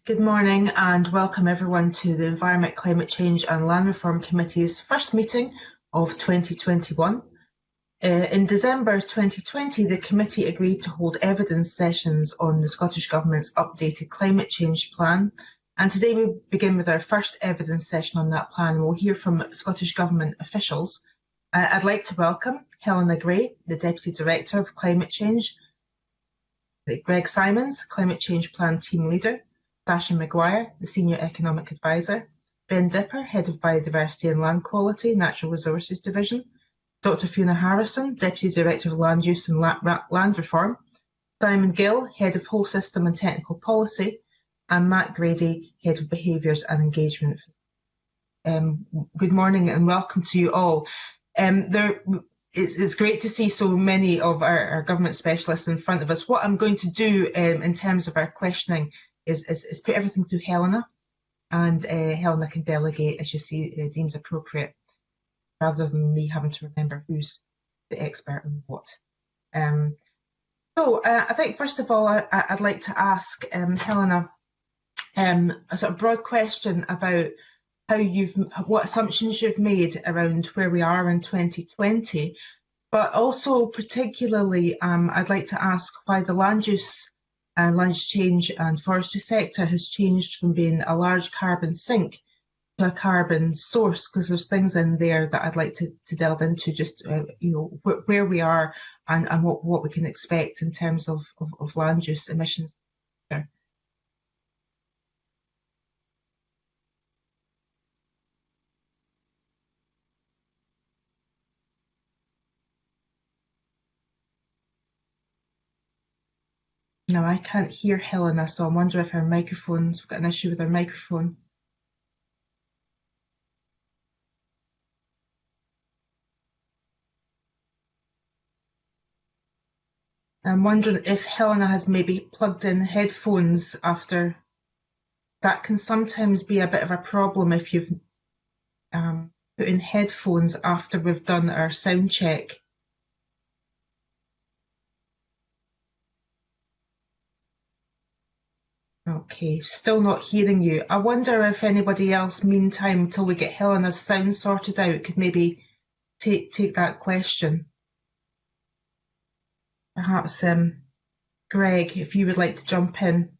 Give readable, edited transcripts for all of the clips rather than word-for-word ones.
Good morning and welcome everyone to the Environment, Climate Change and Land Reform Committee's first meeting of 2021. In December 2020, the committee agreed to hold evidence sessions on the Scottish Government's updated climate change plan, and today we begin with our first evidence session on that plan. We'll hear from Scottish Government officials. I'd like to welcome Helena Gray, the Deputy Director of Climate Change, Greg Simons, Climate Change Plan Team Leader, Sasha Maguire, the Senior Economic Advisor, Ben Dipper, Head of Biodiversity and Land Quality, Natural Resources Division, Dr Fiona Harrison, Deputy Director of Land Use and Land Reform, Simon Gill, Head of Whole System and Technical Policy, and Matt Grady, Head of Behaviours and Engagement. Good morning and welcome to you all. It's great to see so many of our government specialists in front of us. What I'm going to do in terms of our questioning is put everything to Helena, and Helena can delegate as you see deems appropriate, rather than me having to remember who's the expert on what. So I think first of all I'd like to ask Helena a sort of broad question about what assumptions you've made around where we are in 2020, but also particularly I'd like to ask why the land use change and forestry sector has changed from being a large carbon sink to a carbon source, because there's things in there that I'd like to delve into, just where we are and what we can expect in terms of land use emissions. Now I can't hear Helena, so I'm wondering if we've got an issue with her microphone. I'm wondering if Helena has maybe plugged in headphones after. That can sometimes be a bit of a problem if you've put in headphones after we've done our sound check. Okay, still not hearing you. I wonder if anybody else, meantime, until we get Helena's sound sorted out, could maybe take that question. Perhaps Greg, if you would like to jump in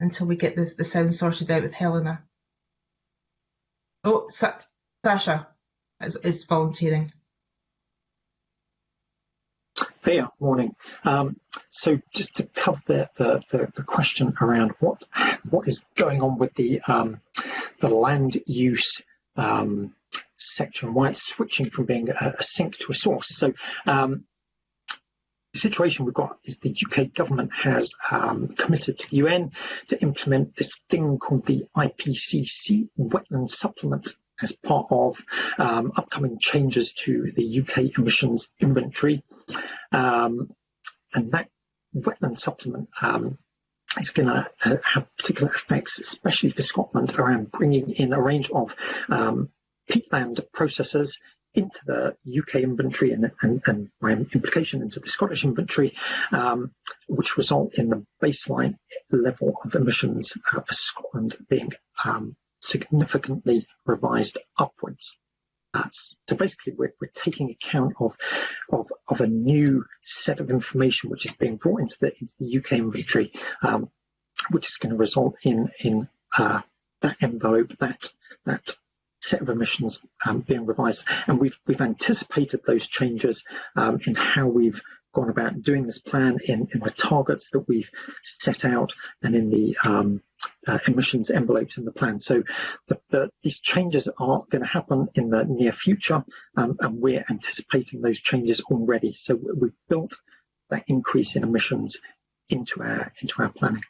until we get the sound sorted out with Helena. Oh, Sasha is volunteering. Hey, morning. So just to cover the question around what is going on with the land use sector and why it's switching from being a sink to a source. So the situation we've got is the UK government has committed to the UN to implement this thing called the IPCC Wetland Supplement as part of upcoming changes to the UK emissions inventory. And that wetland supplement is going to have particular effects, especially for Scotland, around bringing in a range of peatland processors into the UK inventory and by implication into the Scottish inventory, which result in the baseline level of emissions for Scotland being significantly revised upwards. So basically, we're taking account of a new set of information which is being brought into the UK inventory, which is going to result in that envelope, that set of emissions being revised. And we've anticipated those changes in how we've gone about doing this plan, in the targets that we've set out, and in the emissions envelopes in the plan. So these changes are going to happen in the near future, and we're anticipating those changes already. So we've built that increase in emissions into our planning.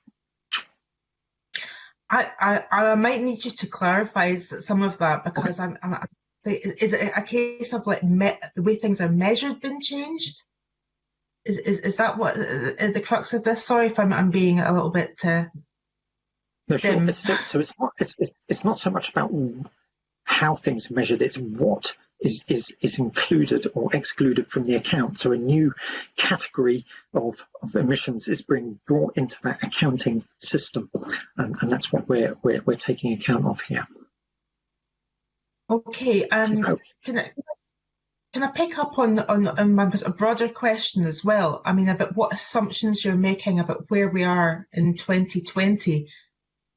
I might need you to clarify some of that, because is it a case of like the way things are measured been changed? Is that what the crux of this? Sorry if I'm being a little bit. No, sure. So it's not so much about how things are measured; it's what is included or excluded from the account. So a new category of emissions is being brought into that accounting system, and that's what we're taking account of here. Okay, can I pick up on my broader question as well? I mean, about what assumptions you're making about where we are in 2020,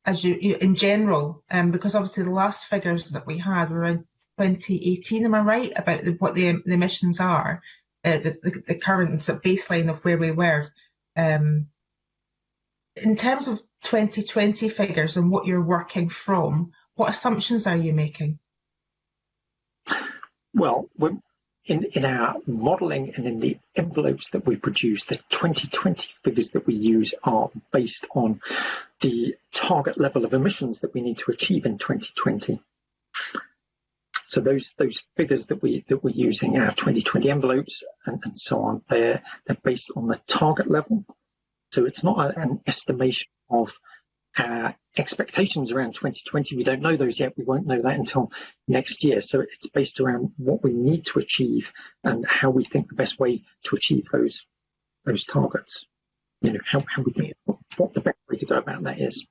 as you in general, because obviously the last figures that we had were around 2018. Am I right about what the emissions are, the current baseline of where we were? In terms of 2020 figures and what you're working from, what assumptions are you making? Well, in our modelling and in the envelopes that we produce, the 2020 figures that we use are based on the target level of emissions that we need to achieve in 2020. So those figures that we're using, our 2020 envelopes and so on, they're based on the target level. So it's not an estimation of our expectations around 2020. We don't know those yet. We won't know that until next year. So it's based around what we need to achieve and how we think the best way to achieve those targets. You know, how we think what the best way to go about that is.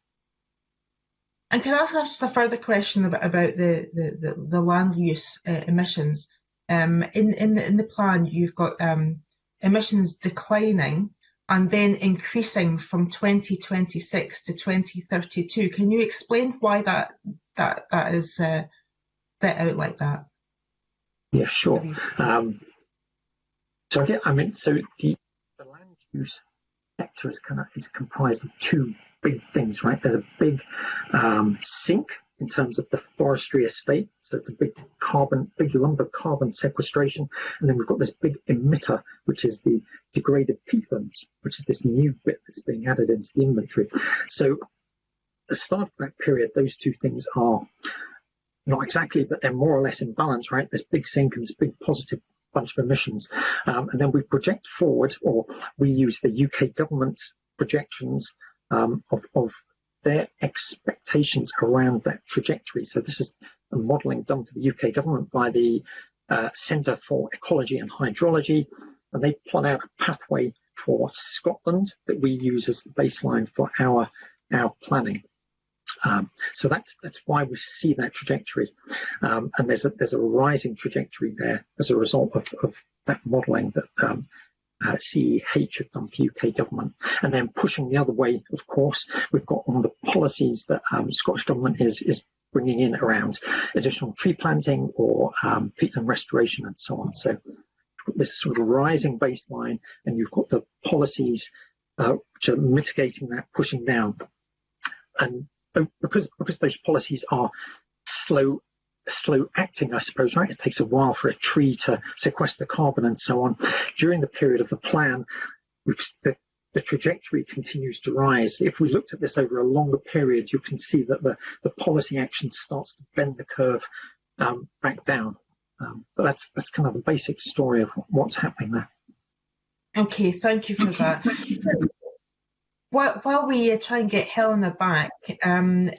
And can I ask just a further question about the land use emissions? In the plan, you've got emissions declining and then increasing from 2026 to 2032. Can you explain why that is set out like that? Yeah, sure. So the land use sector is comprised of two big things, right? There's a big sink in terms of the forestry estate, so it's a big lumber carbon sequestration, and then we've got this big emitter, which is the degraded peatlands, which is this new bit that's being added into the inventory. So at the start of that period, those two things are not exactly, but they're more or less in balance, right? This big sink and this big positive bunch of emissions, and then we project forward, or we use the UK government's projections of their expectations around that trajectory. So this is a modelling done for the UK government by the Centre for Ecology and Hydrology, and they plot out a pathway for Scotland that we use as the baseline for our planning. So that's why we see that trajectory, and there's a rising trajectory there as a result of that modelling that CEH have done for UK government. And then pushing the other way, of course, we've got all the policies that Scottish government is bringing in around additional tree planting or peatland restoration and so on. So this sort of rising baseline, and you've got the policies which are mitigating that, pushing down. And because those policies are slow acting, I suppose, right? It takes a while for a tree to sequester carbon and so on. During the period of the plan, the trajectory continues to rise. If we looked at this over a longer period, you can see that the policy action starts to bend the curve back down. But that's kind of the basic story of what's happening there. Okay, thank you for that. While we try and get Helena back,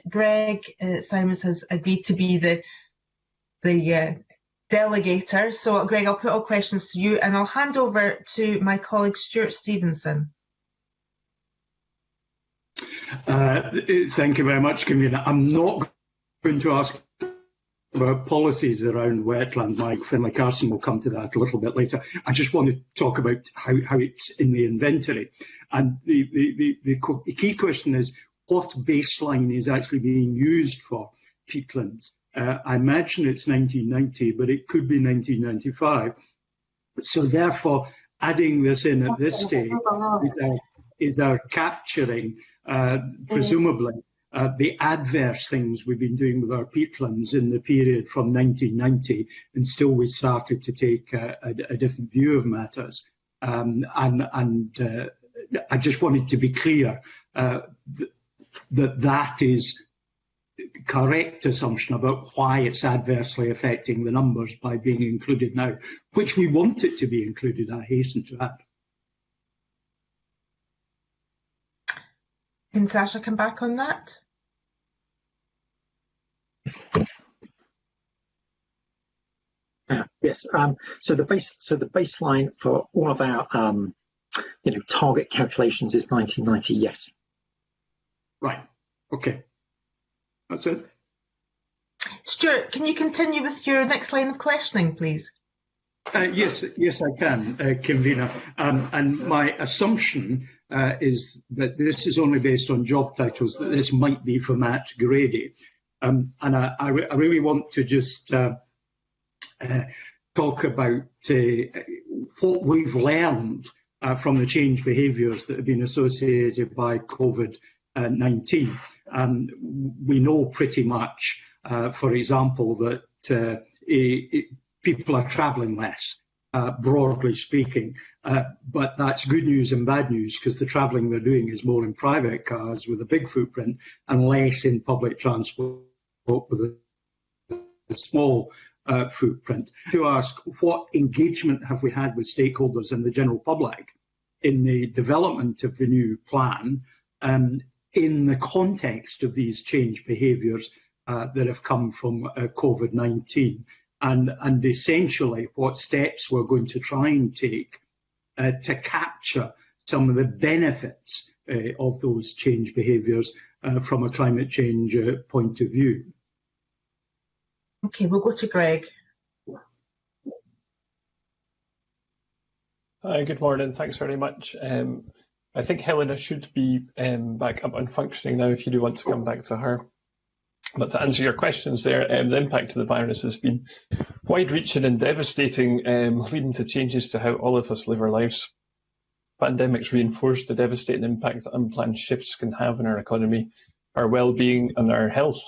Greg Simons has agreed to be the delegator. So, Greg, I'll put all questions to you, and I'll hand over to my colleague Stuart Stevenson. Thank you very much, Convener. I'm not going to ask about policies around wetland. Mike Finlay-Carson will come to that a little bit later. I just want to talk about how it's in the inventory. And the key question is, what baseline is actually being used for peatlands? I imagine it's 1990, but it could be 1995. So therefore, adding this in at this stage is our capturing, presumably, the adverse things we've been doing with our peatlands in the period from 1990 until we started to take a different view of matters. I just wanted to be clear that is correct assumption about why it's adversely affecting the numbers by being included now, which we want it to be included, I hasten to add. Can Sasha come back on that? Yeah. Yes. So the baseline for all of our target calculations is 1990. Yes. Right. Okay. That's it. Stuart, can you continue with your next line of questioning, please? Yes, I can, convener. And my assumption is that this is only based on job titles, that this might be for Matt Grady. And I really want to just talk about what we've learned from the change behaviours that have been associated by COVID-19. We know pretty much, for example, that people are travelling less, broadly speaking. But that's good news and bad news, because the travelling they're doing is more in private cars with a big footprint and less in public transport with a small footprint. To ask, what engagement have we had with stakeholders and the general public in the development of the new plan, in the context of these change behaviours that have come from COVID-19, and essentially what steps we're going to try and take to capture some of the benefits of those change behaviours from a climate change point of view. Okay, we'll go to Greg. Hi, good morning. Thanks very much. I think Helena should be back up and functioning now if you do want to come back to her. But to answer your questions there, the impact of the virus has been wide-reaching and devastating, leading to changes to how all of us live our lives. Pandemics reinforce the devastating impact that unplanned shifts can have on our economy, our well-being and our health.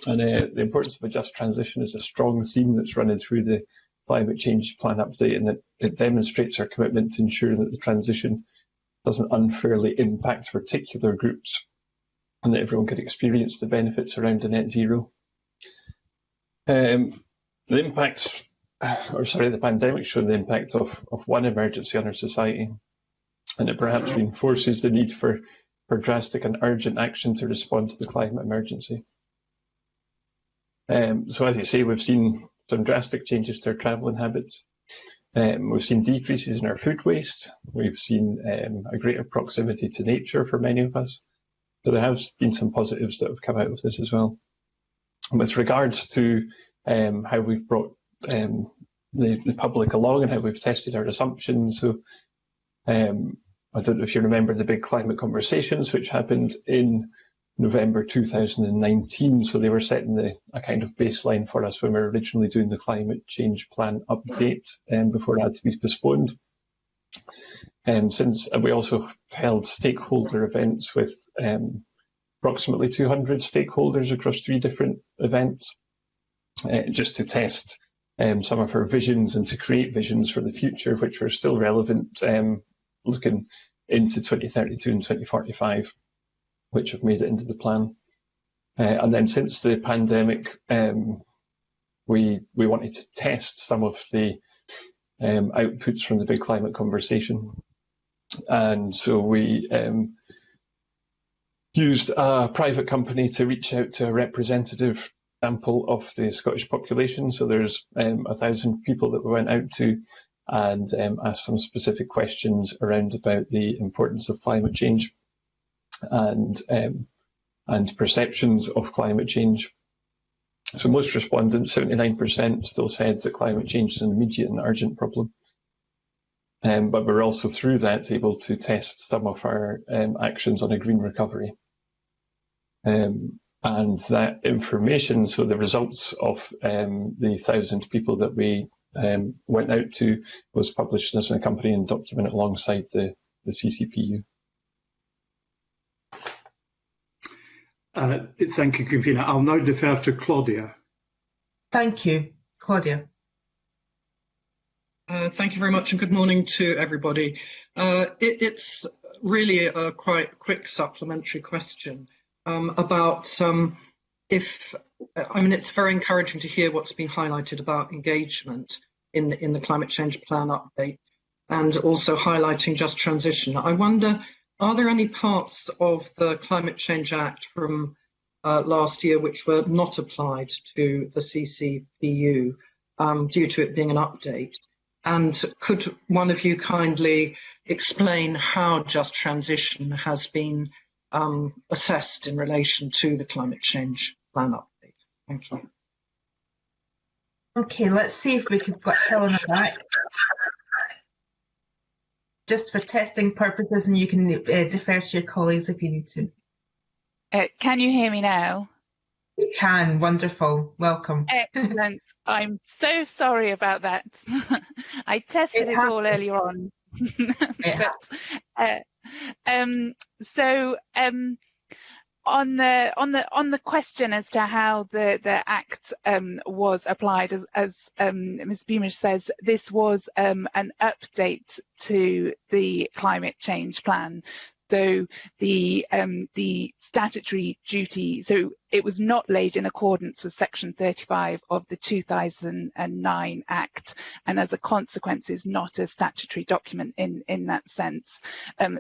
And the importance of a just transition is a strong theme that's running through the climate change plan update, and it demonstrates our commitment to ensuring that the transition doesn't unfairly impact particular groups and that everyone could experience the benefits around a net zero. The pandemic showed the impact of one emergency on our society, and it perhaps reinforces the need for drastic and urgent action to respond to the climate emergency. So as you say, we've seen some drastic changes to our travelling habits. We've seen decreases in our food waste. We've seen a greater proximity to nature for many of us. So there have been some positives that have come out of this as well. And with regards to how we've brought the public along and how we've tested our assumptions. So I don't know if you remember the big climate conversations which happened in November 2019. So they were setting a kind of baseline for us when we were originally doing the climate change plan update before it had to be postponed. Since we also held stakeholder events with approximately 200 stakeholders across 3 different events, just to test some of our visions and to create visions for the future, which were still relevant looking into 2032 and 2045. Which have made it into the plan. And then since the pandemic, we wanted to test some of the outputs from the big climate conversation. And so we used a private company to reach out to a representative sample of the Scottish population. So there's 1,000 people that we went out to and asked some specific questions around about the importance of climate change and perceptions of climate change. So most respondents, 79%, still said that climate change is an immediate and urgent problem. But we're also through that able to test some of our actions on a green recovery. And that information, so the results of the 1,000 people that we went out to was published as an accompanying document alongside the CCPU. Thank you, convener. I'll now defer to Claudia. Thank you. Claudia. Thank you very much, and good morning to everybody. It's really a quite quick supplementary question about it's very encouraging to hear what's been highlighted about engagement in the climate change plan update, and also highlighting just transition. I wonder, are there any parts of the Climate Change Act from last year which were not applied to the CCPU? due to it being an update. And could one of you kindly explain how Just Transition has been assessed in relation to the climate change plan update? Thank you. Okay, let's see if we could get Helena back. Just for testing purposes, and you can defer to your colleagues if you need to. Can you hear me now? You can. Wonderful. Welcome. Excellent. I'm so sorry about that. I tested it all earlier on. On the question as to how the Act was applied, as Ms. Beamish says, this was an update to the climate change plan. So the statutory duty, so it was not laid in accordance with Section 35 of the 2009 Act, and as a consequence is not a statutory document in that sense.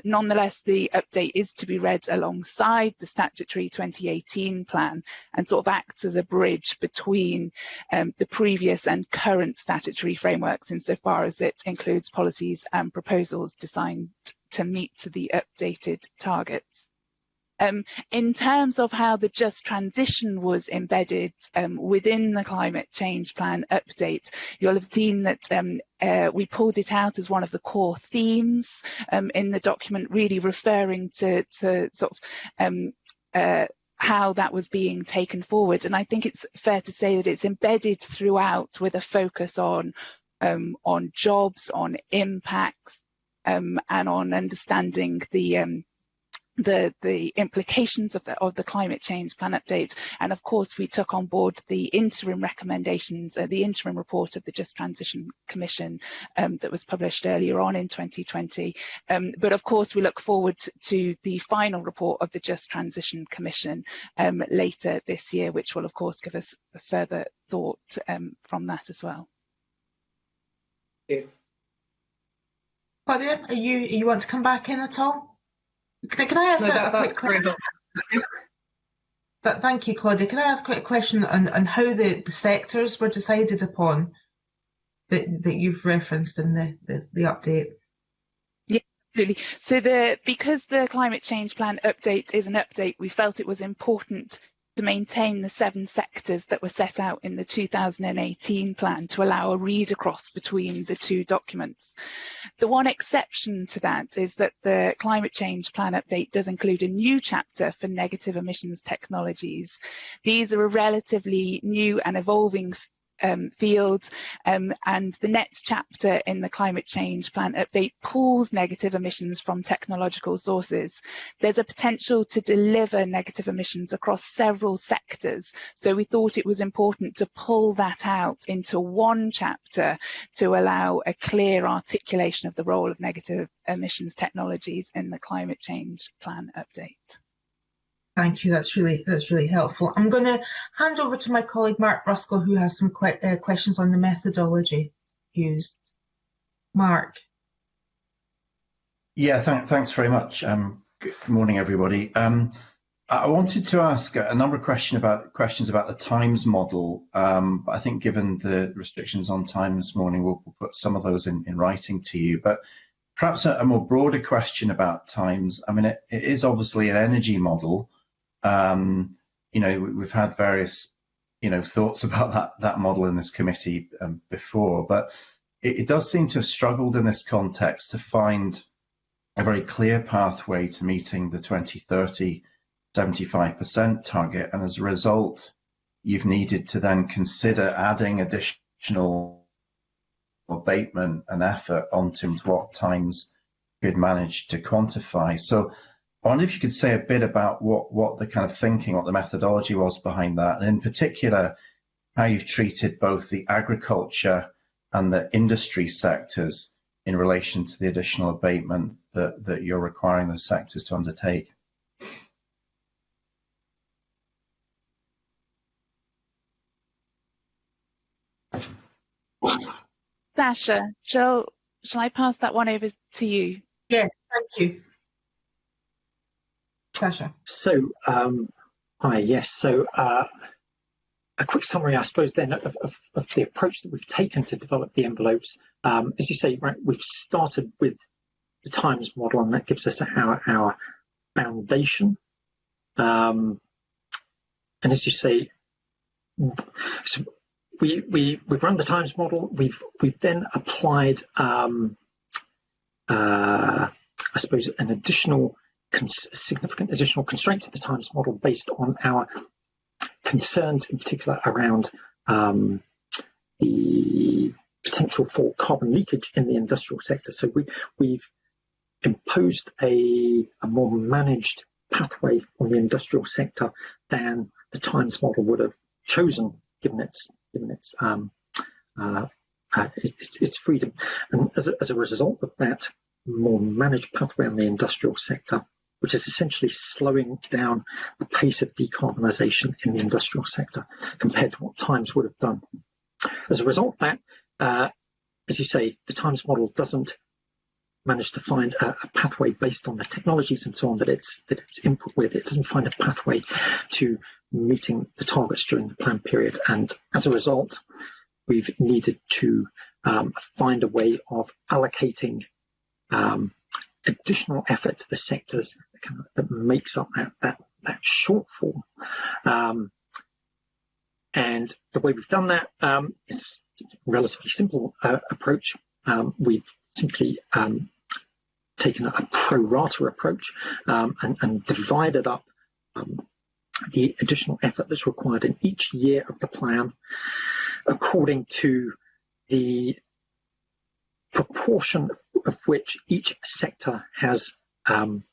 Nonetheless, the update is to be read alongside the statutory 2018 plan and sort of acts as a bridge between the previous and current statutory frameworks insofar as it includes policies and proposals designed to meet the updated targets. In terms of how the Just Transition was embedded within the climate change plan update, you'll have seen that we pulled it out as one of the core themes in the document, really referring to sort of how that was being taken forward. And I think it's fair to say that it's embedded throughout with a focus on jobs, on impacts, and on understanding the implications of the climate change plan update. And of course, we took on board the interim recommendations, the interim report of the Just Transition Commission that was published earlier on in 2020. But of course, we look forward to the final report of the Just Transition Commission later this year, which will of course give us a further thought from that as well. Yeah. Claudia, you want to come back in at all? Can I ask a quick question? Thank you, Claudia. Can I ask a quick question on how the sectors were decided upon that you've referenced in the update? Yeah, absolutely. So because the climate change plan update is an update, we felt it was important to maintain the 7 sectors that were set out in the 2018 plan to allow a read across between the 2 documents. The one exception to that is that the climate change plan update does include a new chapter for negative emissions technologies. These are a relatively new and evolving fields, and the next chapter in the climate change plan update pulls negative emissions from technological sources. There's a potential to deliver negative emissions across several sectors, so we thought it was important to pull that out into one chapter to allow a clear articulation of the role of negative emissions technologies in the climate change plan update. Thank you. That's really helpful. I'm going to hand over to my colleague Mark Ruskell, who has some questions on the methodology used. Mark. Yeah, thanks very much. Good morning, everybody. I wanted to ask a number of questions about the times model. But I think given the restrictions on time this morning, we'll put some of those in writing to you. But perhaps a more broader question about times. I mean, it is obviously an energy model. We've had various, thoughts about that model in this committee before, but it does seem to have struggled in this context to find a very clear pathway to meeting the 2030 75% target, and as a result, you've needed to then consider adding additional abatement and effort onto what times could manage to quantify. So I wonder if you could say a bit about what the kind of thinking, what the methodology was behind that, and in particular, how you've treated both the agriculture and the industry sectors in relation to the additional abatement that you're requiring those sectors to undertake. Sasha, shall I pass that one over to you? Yeah, thank you. Sasha. So, hi, yes. So, a quick summary, I suppose, then of the approach that we've taken to develop the envelopes. As you say, right, we've started with the times model, and that gives us our foundation. And as you say, so we've run the times model. We've then applied, I suppose, an additional significant additional constraint to the times model based on our concerns, in particular around the potential for carbon leakage in the industrial sector. So we've imposed a more managed pathway on the industrial sector than the times model would have chosen, given its freedom. And as a result of that more managed pathway on the industrial sector, which is essentially slowing down the pace of decarbonisation in the industrial sector compared to what times would have done. As a result of that, as you say, the times model doesn't manage to find a pathway based on the technologies and so on that it's input with. It doesn't find a pathway to meeting the targets during the plan period. And as a result, we've needed to find a way of allocating additional effort to the sectors that makes up that shortfall. And the way we've done that is a relatively simple approach. We've simply taken a pro rata approach and divided up the additional effort that's required in each year of the plan according to the proportion of which each sector has been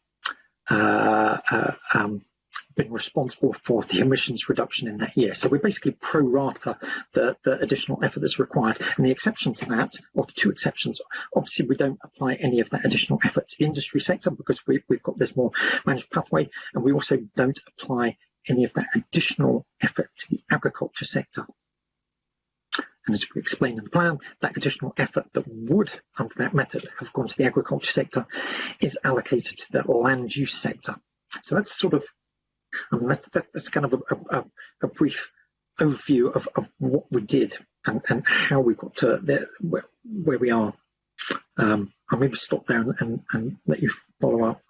responsible for the emissions reduction in that year. So we basically pro rata the additional effort that's required. And the exception to that, or the two exceptions, obviously we don't apply any of that additional effort to the industry sector because we've got this more managed pathway, and we also don't apply any of that additional effort to the agriculture sector. And as we explained in the plan, that additional effort that would, under that method, have gone to the agriculture sector is allocated to the land use sector. So that's sort of, that's kind of a brief overview of what we did and how we got to where we are. I'll maybe stop there and let you follow up.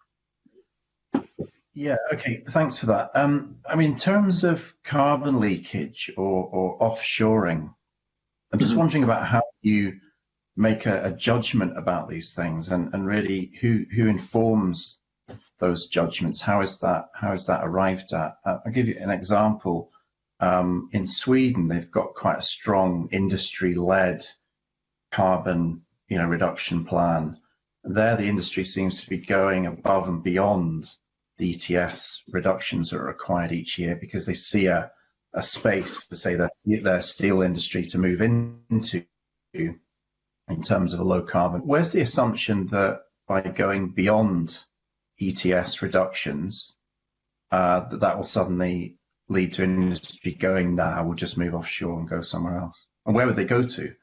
Yeah, okay, thanks for that. I mean, in terms of carbon leakage or offshoring, I'm just wondering about how you make a judgment about these things and really who informs those judgments. How is that arrived at? I'll give you an example. In Sweden, they've got quite a strong industry-led carbon reduction plan. There, the industry seems to be going above and beyond the ETS reductions that are required each year because they see a space for, say, their steel industry to move into in terms of a low carbon. Where's the assumption that by going beyond ETS reductions, that will suddenly lead to an industry going, nah, we'll just move offshore and go somewhere else? And where would they go to?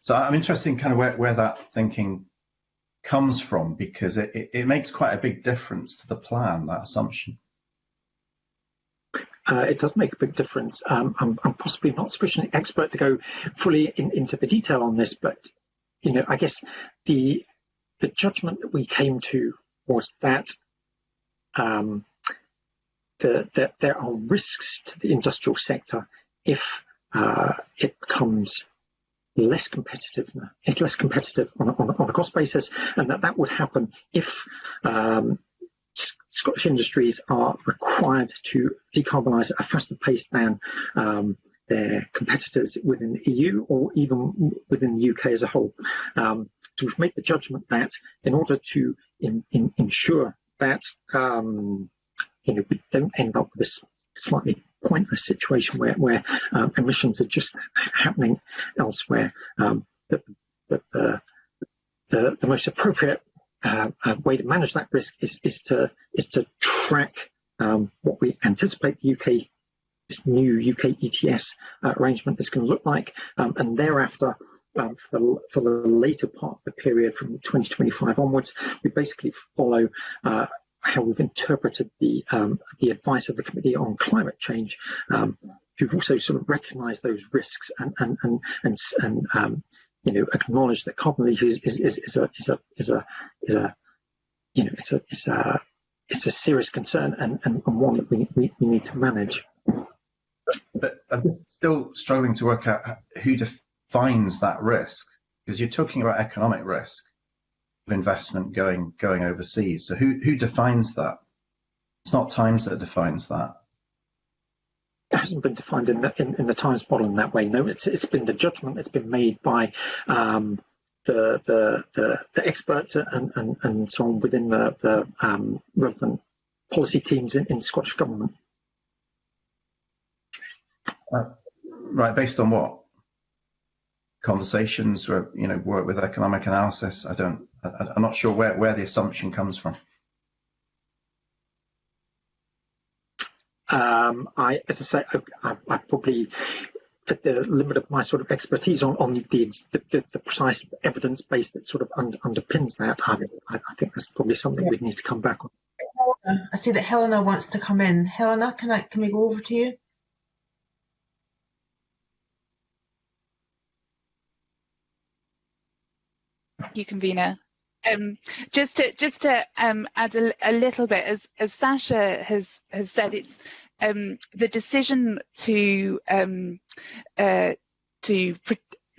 So I'm interested in kind of where that thinking comes from, because it makes quite a big difference to the plan, that assumption. It does make a big difference. I'm possibly not sufficiently expert to go fully into the detail on this, but I guess the judgment that we came to was that that there are risks to the industrial sector if it becomes less competitive on a cost basis, and that would happen if Scottish industries are required to decarbonise at a faster pace than their competitors within the EU or even within the UK as a whole. So we've made the judgment that in order to ensure that we don't end up with this slightly pointless situation where emissions are just happening elsewhere, that the most appropriate way to manage that risk is to track what we anticipate this new UK ETS arrangement is going to look like, and thereafter, for the later part of the period from 2025 onwards, we basically follow how we've interpreted the advice of the Committee on Climate Change, who've also sort of recognised those risks and you know, acknowledge that carbon leakage is a serious concern and one that we need to manage. But I'm still struggling to work out who defines that risk, because you're talking about economic risk of investment going overseas. So who defines that? It's not Times that defines that. It hasn't been defined in the Times model in that way. No, it's been the judgment that's been made by the experts and so on within the relevant policy teams in Scottish Government. Right, based on what? Conversations where, you know, work with economic analysis? I'm not sure where the assumption comes from. As I say, I probably, at the limit of my sort of expertise on the precise evidence base that sort of underpins that, I think that's probably something we'd need to come back on. I see that Helena wants to come in. Helena, can we go over to you? Thank you, convener. Just to add a little bit, as Sasha has said, it's the decision to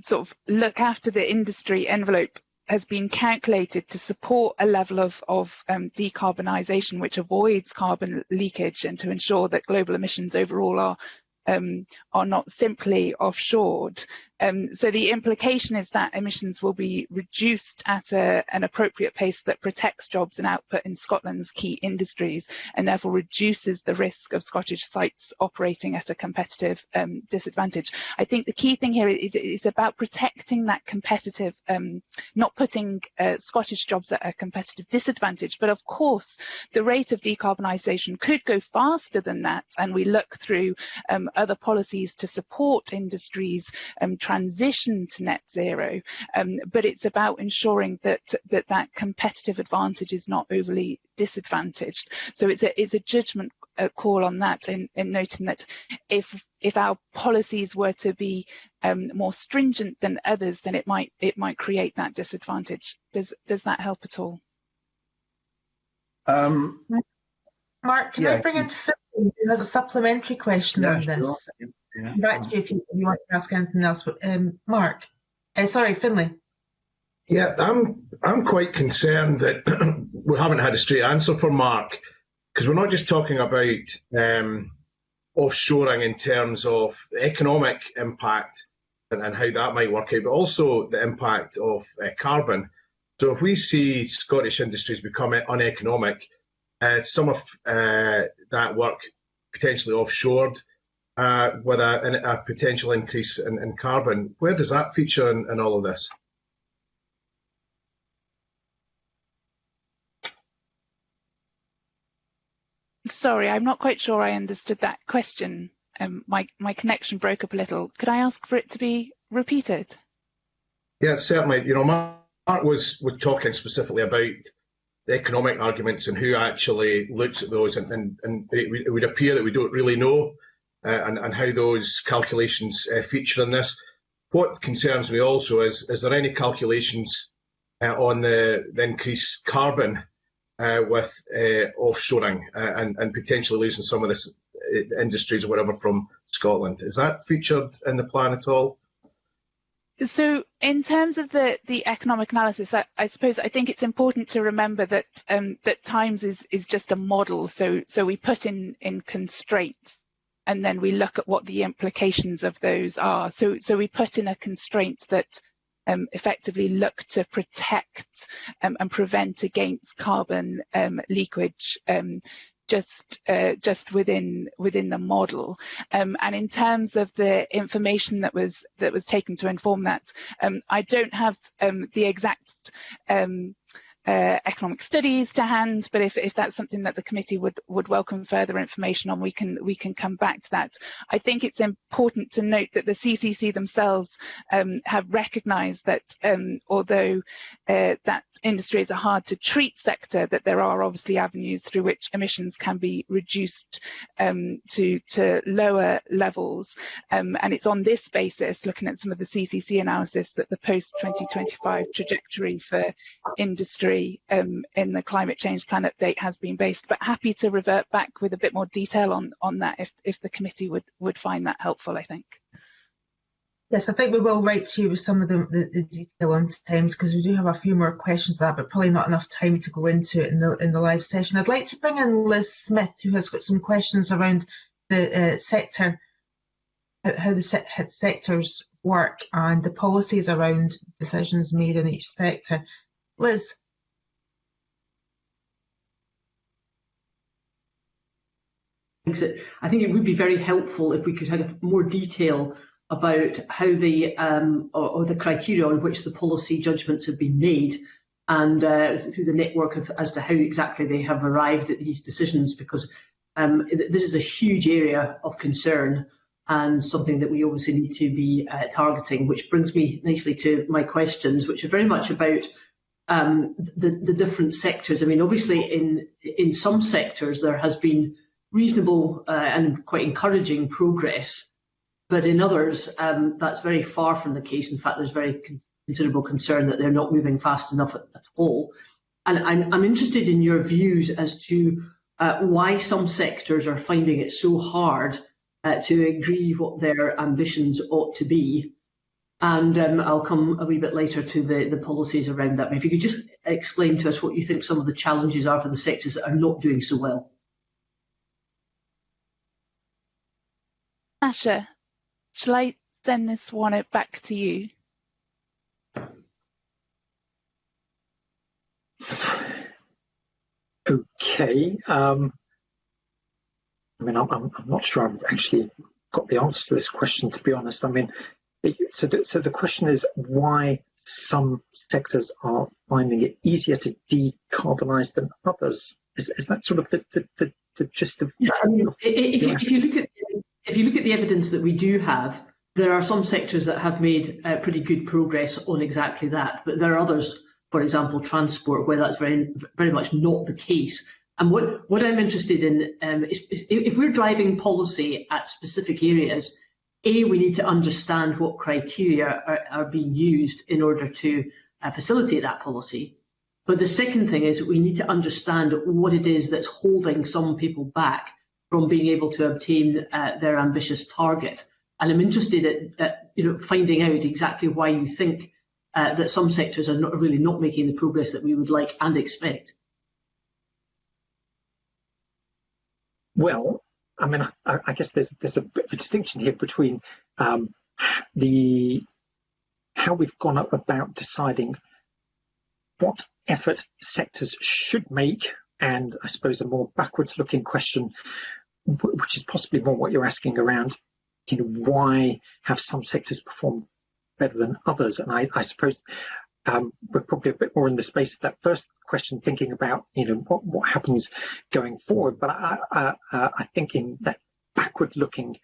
sort of look after the industry envelope has been calculated to support a level of decarbonisation which avoids carbon leakage and to ensure that global emissions overall are not simply offshored. So the implication is that emissions will be reduced at an appropriate pace that protects jobs and output in Scotland's key industries and therefore reduces the risk of Scottish sites operating at a competitive disadvantage. I think the key thing here is about protecting that competitive, not putting Scottish jobs at a competitive disadvantage, but of course the rate of decarbonisation could go faster than that, and we look through other policies to support industries transition to net zero, but it's about ensuring that competitive advantage is not overly disadvantaged. So it's a judgment call on that, in noting that if our policies were to be more stringent than others, then it might create that disadvantage. Does that help at all? Mark, can I bring in Phil, who has a supplementary question on this? Sure. Yeah. Back to you if you want to ask anything else. But Mark, sorry, Finlay. Yeah, I'm quite concerned that we haven't had a straight answer from Mark, because we're not just talking about offshoring in terms of economic impact and how that might work out, but also the impact of carbon. So if we see Scottish industries become uneconomic, some of that work potentially offshored, with a potential increase in carbon, where does that feature in all of this? Sorry, I'm not quite sure I understood that question. My connection broke up a little. Could I ask for it to be repeated? Yeah, certainly. You know, Mark was talking specifically about the economic arguments and who actually looks at those, and it would appear that we don't really know and how those calculations feature in this. What concerns me also is there any calculations on the increased carbon with offshoring and potentially losing some of this industries or whatever from Scotland? Is that featured in the plan at all? So in terms of the economic analysis, I suppose I think it's important to remember that that Times is just a model. So we put in constraints, and then we look at what the implications of those are. So we put in a constraint that effectively look to protect and prevent against carbon leakage just within the model, and in terms of the information that was taken to inform that, I don't have the exact economic studies to hand, but if that's something that the committee would welcome further information on, we can come back to that. I think it's important to note that the CCC themselves have recognised that although that industry is a hard to treat sector, that there are obviously avenues through which emissions can be reduced to lower levels, and it's on this basis, looking at some of the CCC analysis, that the post-2025 trajectory for industry in the climate change plan update has been based. But happy to revert back with a bit more detail on that if the committee would find that helpful, I think. Yes, I think we will write to you with some of the detail on times, because we do have a few more questions on that, but probably not enough time to go into it in the live session. I'd like to bring in Liz Smith, who has got some questions around the sector, how the sectors work and the policies around decisions made in each sector. Liz. I think it would be very helpful if we could have more detail about how the or the criteria on which the policy judgments have been made, and through the network as to how exactly they have arrived at these decisions, because this is a huge area of concern and something that we obviously need to be targeting, which brings me nicely to my questions, which are very much about the different sectors. I mean, obviously in some sectors there has been reasonable and quite encouraging progress, but in others that's very far from the case. In fact, there's very considerable concern that they're not moving fast enough at all. And I'm interested in your views as to why some sectors are finding it so hard to agree what their ambitions ought to be. And I'll come a wee bit later to the policies around that. But if you could just explain to us what you think some of the challenges are for the sectors that are not doing so well. Asha, shall I send this one back to you? Okay. I mean, I'm not sure I've actually got the answer to this question, to be honest. I mean, so the question is why some sectors are finding it easier to decarbonise than others. Is that sort of the gist of? Yeah, I mean, if you look at the evidence that we do have, there are some sectors that have made pretty good progress on exactly that, but there are others, for example, transport, where that's very, very much not the case. And what I'm interested in is if we're driving policy at specific areas, we need to understand what criteria are being used in order to facilitate that policy. But the second thing is we need to understand what it is that's holding some people back from being able to obtain their ambitious target. And I'm interested at finding out exactly why you think that some sectors are really not making the progress that we would like and expect. Well, I mean, I guess there's a bit of a distinction here between how we've gone about deciding what effort sectors should make, and I suppose a more backwards-looking question, which is possibly more what you're asking around, why have some sectors performed better than others? And I suppose we're probably a bit more in the space of that first question, thinking about what happens going forward. But I think in that backward-looking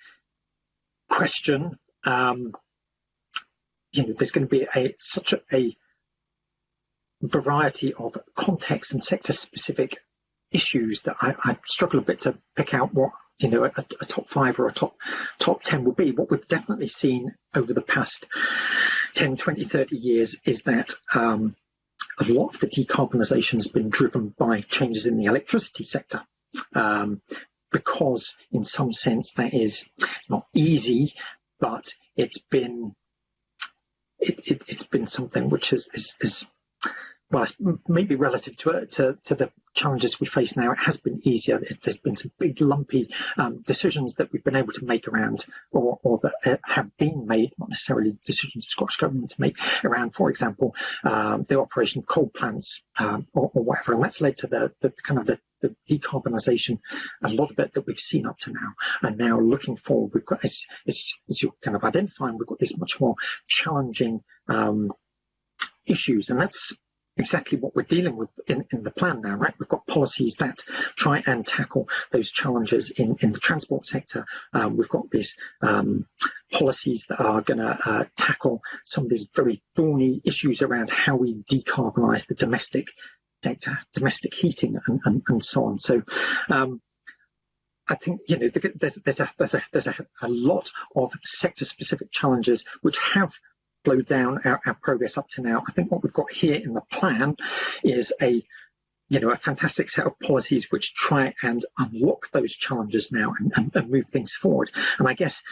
question, there's going to be such a variety of context and sector-specific issues that I struggle a bit to pick out what a top 5 or a top 10 will be. What we've definitely seen over the past 10, 20, 30 years is that a lot of the decarbonisation has been driven by changes in the electricity sector, because in some sense that is not easy, but it's been something which is well, maybe relative to the challenges we face now, it has been easier. There's been some big lumpy decisions that we've been able to make around, or that have been made, not necessarily decisions the Scottish Government to make around, for example, the operation of coal plants or whatever. And that's led to the kind of the decarbonisation, a lot of it that we've seen up to now. And now looking forward, we've got, as you're kind of identifying, we've got this much more challenging issues. And that's exactly what we're dealing with in the plan now, right? We've got policies that try and tackle those challenges in the transport sector. We've got these policies that are going to tackle some of these very thorny issues around how we decarbonise the domestic sector, domestic heating, and so on. So I think, you know, there's a lot of sector-specific challenges which have slowed down our progress up to now. I think what we've got here in the plan is a fantastic set of policies which try and unlock those challenges now and move things forward. And I guess,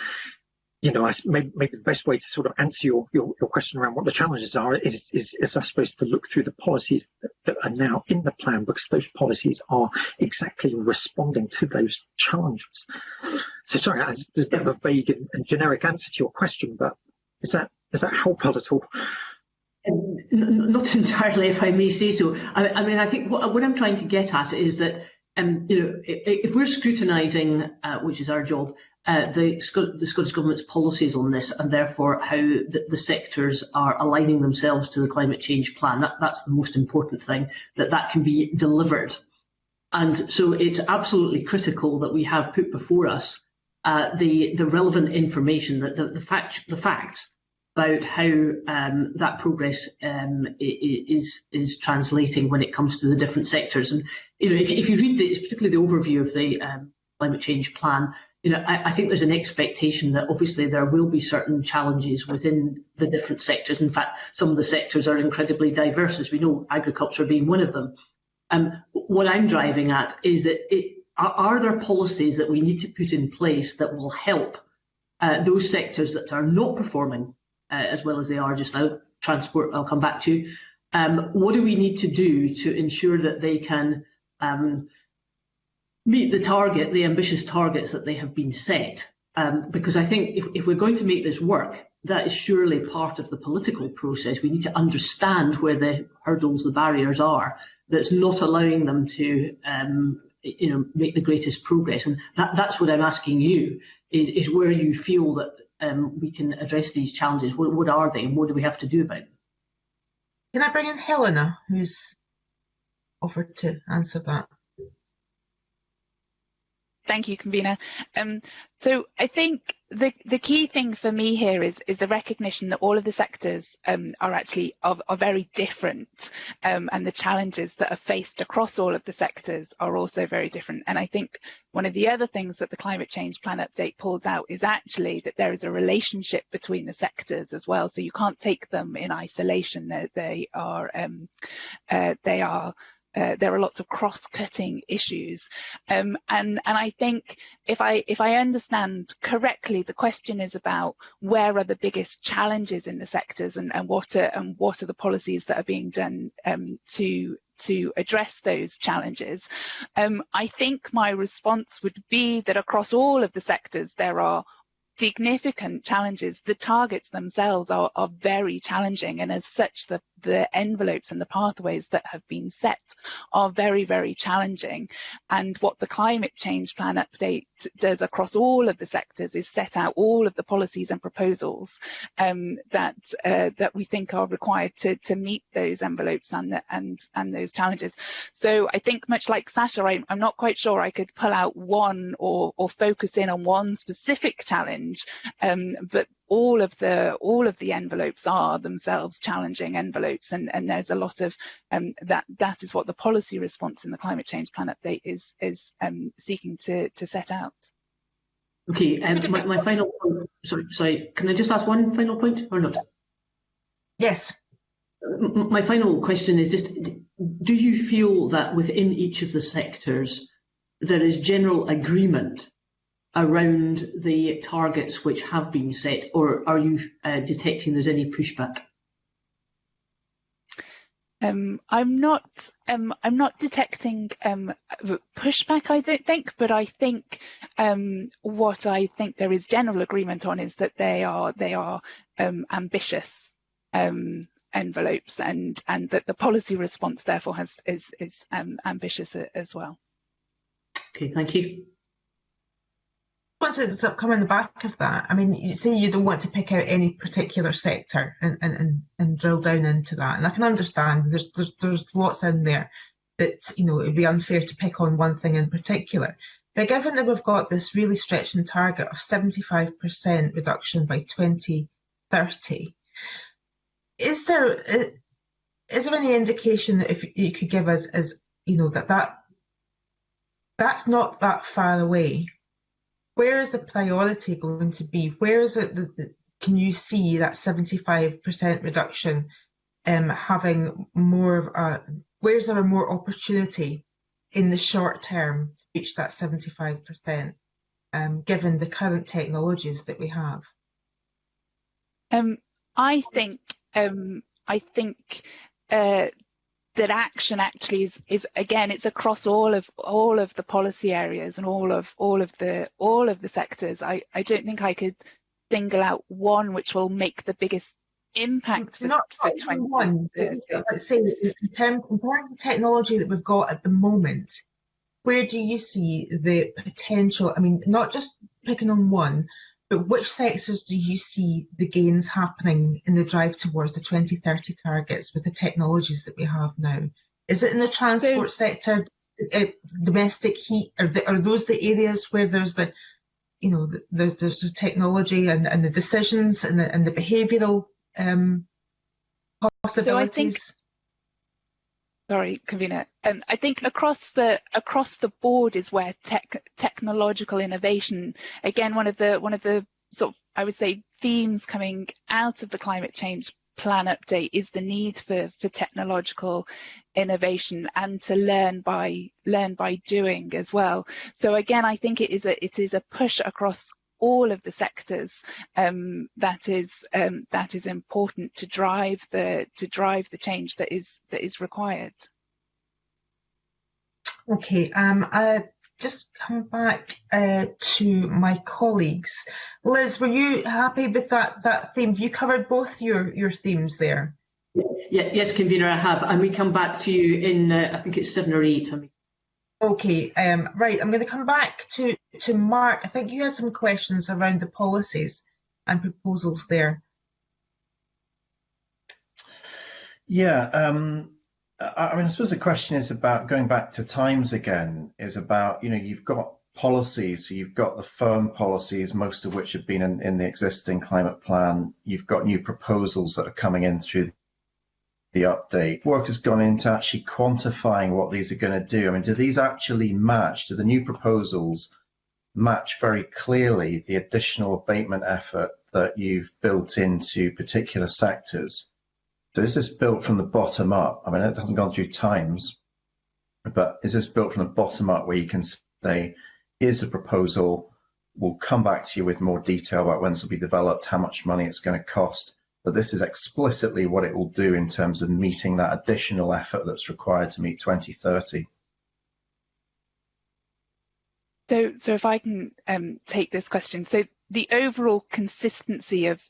you know, maybe the best way to sort of answer your question around what the challenges are is I suppose to look through the policies that are now in the plan, because those policies are exactly responding to those challenges. So sorry, that's a bit of a vague and generic answer to your question, but does that help at all? Not entirely, if I may say so. I mean, I think what I'm trying to get at is that, you know, if we're scrutinising, which is our job, the Scottish Government's policies on this, and therefore how the sectors are aligning themselves to the climate change plan, that's the most important thing, that can be delivered. And so it's absolutely critical that we have put before us the relevant information, the facts about how that progress is translating when it comes to the different sectors. And you know, if you read particularly the overview of the climate change plan, you know, I think there's an expectation that obviously there will be certain challenges within the different sectors. In fact, some of the sectors are incredibly diverse, as we know, agriculture being one of them. What I'm driving at is that are there policies that we need to put in place that will help those sectors that are not performing as well as they are just now? Transport, I'll come back to. What do we need to do to ensure that they can meet the ambitious targets that they have been set? Because I think if we're going to make this work, that is surely part of the political process. We need to understand where the hurdles, the barriers are, that's not allowing them to you know, make the greatest progress. And that's what I'm asking you, is where you feel that we can address these challenges. What are they, and what do we have to do about them? Can I bring in Helena, who's offered to answer that? Thank you, convener. So I think the key thing for me here is the recognition that all of the sectors are actually are very different, and the challenges that are faced across all of the sectors are also very different. And I think one of the other things that the Climate Change Plan update pulls out is actually that there is a relationship between the sectors as well. So you can't take them in isolation. There are lots of cross-cutting issues, and I think if I understand correctly, the question is about where are the biggest challenges in the sectors, and what are the policies that are being done to address those challenges. I think my response would be that across all of the sectors there are significant challenges. The targets themselves are very challenging, and as such the envelopes and the pathways that have been set are very, very challenging. And what the Climate Change Plan update does across all of the sectors is set out all of the policies and proposals that we think are required to meet those envelopes and those challenges. So I think, much like Sasha, I'm not quite sure I could pull out one or focus in on one specific challenge, but all of the envelopes are themselves challenging envelopes, and there's a lot of that is what the policy response in the Climate Change Plan update is seeking to set out. Okay, my final point, sorry, can I just ask one final point or not? Yes. My final question is just, do you feel that within each of the sectors there is general agreement around the targets which have been set, or are you detecting there's any pushback? I'm not detecting pushback, I don't think, but I think what I think there is general agreement on is that they are ambitious envelopes, and that the policy response therefore is ambitious as well. Okay, thank you. I want to come on the back of that. I mean, you say you don't want to pick out any particular sector and drill down into that, and I can understand there's lots in there that, you know, it'd be unfair to pick on one thing in particular. But given that we've got this really stretching target of 75% reduction by 2030, is there any indication that if you could give us, as you know, that's not that far away? Where is the priority going to be? Where is it can you see that 75% reduction having more of a, where's there more opportunity in the short term to reach that 75%, given the current technologies that we have? I think that action actually is again, it's across all of the policy areas and all of the sectors. I don't think I could single out one which will make the biggest impact for 2030. Let's say in terms of technology that we've got at the moment, where do you see the potential? I mean, not just picking on one, but which sectors do you see the gains happening in the drive towards the 2030 targets with the technologies that we have now? Is it in the transport sector, domestic heat? Are those the areas where there's the, you know, there's the technology and the decisions and the behavioural possibilities? Sorry, Convener. I think across the board is where technological innovation, again, one of the sort of, I would say, themes coming out of the climate change plan update is the need for technological innovation and to learn by doing as well. So again, I think it is a push across all of the sectors that is important to drive the change that is required. Okay, I just come back to my colleagues. Liz, were you happy with that theme? Have you covered both your themes there? Yeah, yes, Convener, I have, and we come back to you in I think it's 7 or 8. Okay, right, I'm going to come back to Mark. I think you had some questions around the policies and proposals there. Yeah, I mean, I suppose the question is about, going back to times again, is about, you know, you've got policies, so you've got the firm policies, most of which have been in the existing climate plan. You've got new proposals that are coming in through the update. Work has gone into actually quantifying what these are going to do. I mean, do these actually match? Do the new proposals match very clearly the additional abatement effort that you've built into particular sectors? So is this built from the bottom up? I mean, it hasn't gone through times, but is this built from the bottom up where you can say, here's a proposal, we'll come back to you with more detail about when this will be developed, how much money it's going to cost, but this is explicitly what it will do in terms of meeting that additional effort that's required to meet 2030. So if I can take this question. So the overall consistency of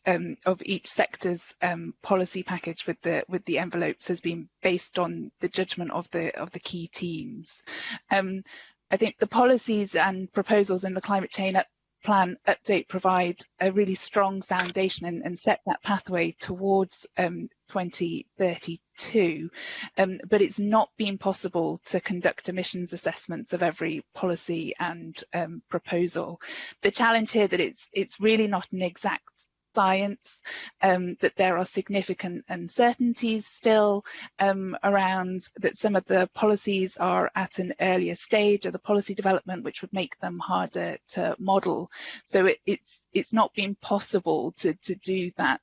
each sector's policy package with the envelopes has been based on the judgment of the key teams. I think the policies and proposals in the climate change plan update provide a really strong foundation and set that pathway towards 2032, but it's not been possible to conduct emissions assessments of every policy and proposal. The challenge here that it's really not an exact science, that there are significant uncertainties still around, that some of the policies are at an earlier stage of the policy development, which would make them harder to model. So it's not been possible to do that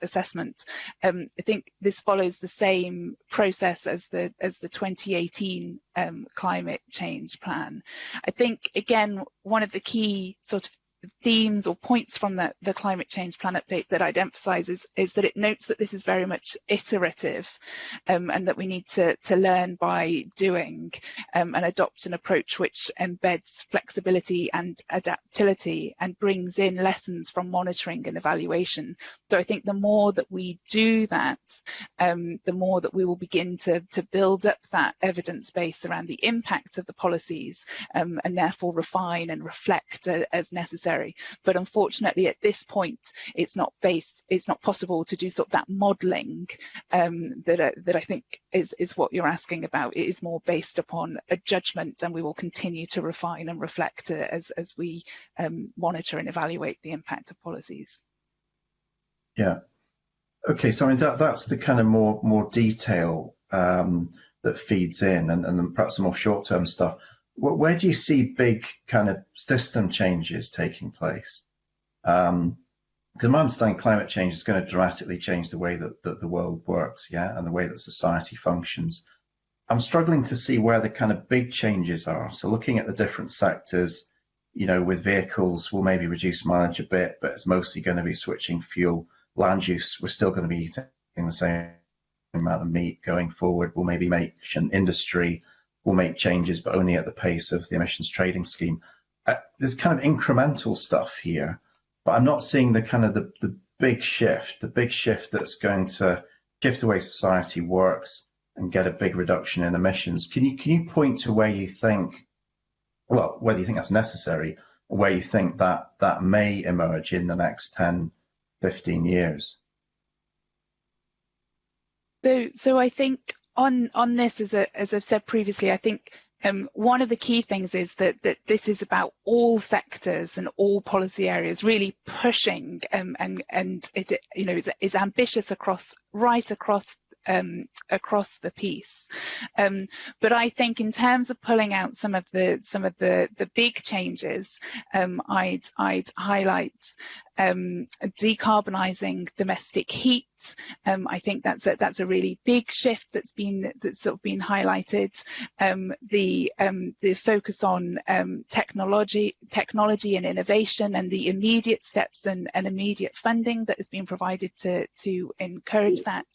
assessment. I think this follows the same process as the 2018 climate change plan. I think, again, one of the key sort of themes or points from the climate change plan update that I'd emphasise is that it notes that this is very much iterative, and that we need to learn by doing, and adopt an approach which embeds flexibility and adaptability and brings in lessons from monitoring and evaluation. So I think the more that we do that, the more that we will begin to build up that evidence base around the impact of the policies, and therefore refine and reflect as necessary. But unfortunately, at this point, it's not possible to do sort of that modelling that I think is what you're asking about. It is more based upon a judgment, and we will continue to refine and reflect as we monitor and evaluate the impact of policies. Yeah. Okay, so I mean that's the kind of more detail that feeds in, and perhaps some more short-term stuff. Where do you see big kind of system changes taking place? Because my understanding, climate change is going to dramatically change the way that the world works, yeah, and the way that society functions. I'm struggling to see where the kind of big changes are. So looking at the different sectors, you know, with vehicles, we'll maybe reduce mileage a bit, but it's mostly going to be switching fuel. Land use, we're still going to be eating the same amount of meat going forward. We'll maybe make industry will make changes, but only at the pace of the emissions trading scheme. There's kind of incremental stuff here, but I'm not seeing the kind of the big shift that's going to shift the way society works and get a big reduction in emissions. Can you point to where you think, well, whether you think that's necessary, or where you think that may emerge in the next 10, 15 years? So I think on this, as I've said previously, I think one of the key things is that this is about all sectors and all policy areas really pushing, and it, you know, is ambitious right across the piece. But I think in terms of pulling out some of the big changes, I'd highlight decarbonising domestic heat. I think that's a really big shift that's sort of been highlighted. The focus on technology and innovation, and the immediate steps and immediate funding that has been provided to encourage that.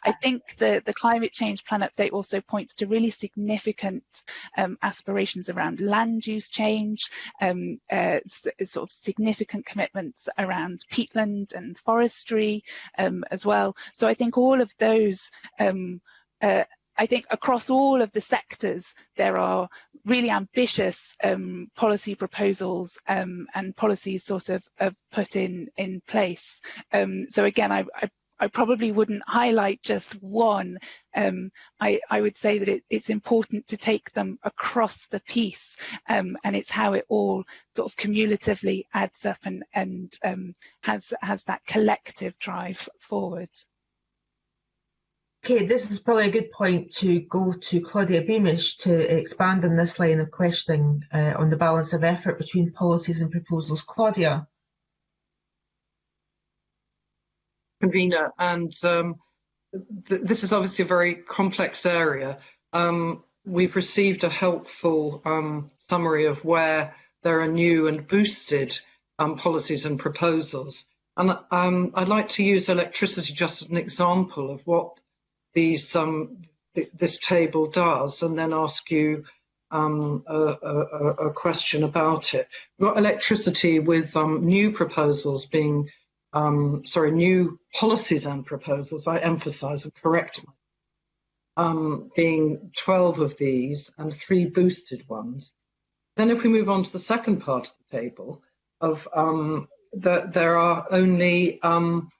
I think the climate change plan update also points to really significant aspirations around land use change, sort of significant commitments around peatland and forestry as well. So I think all of those, I think across all of the sectors, there are really ambitious policy proposals and policies sort of put in place. So again, I probably wouldn't highlight just one. I would say that it's important to take them across the piece, and it's how it all sort of cumulatively adds up and has that collective drive forward. Okay, this is probably a good point to go to Claudia Beamish to expand on this line of questioning on the balance of effort between policies and proposals. Claudia. Convener, and this is obviously a very complex area. We've received a helpful summary of where there are new and boosted policies and proposals, and I'd like to use electricity just as an example of what this table does, and then ask you a question about it. We've got electricity with new proposals being new policies and proposals, I emphasise and correct being 12 of these and 3 boosted ones. Then if we move on to the second part of the table, of that there are only some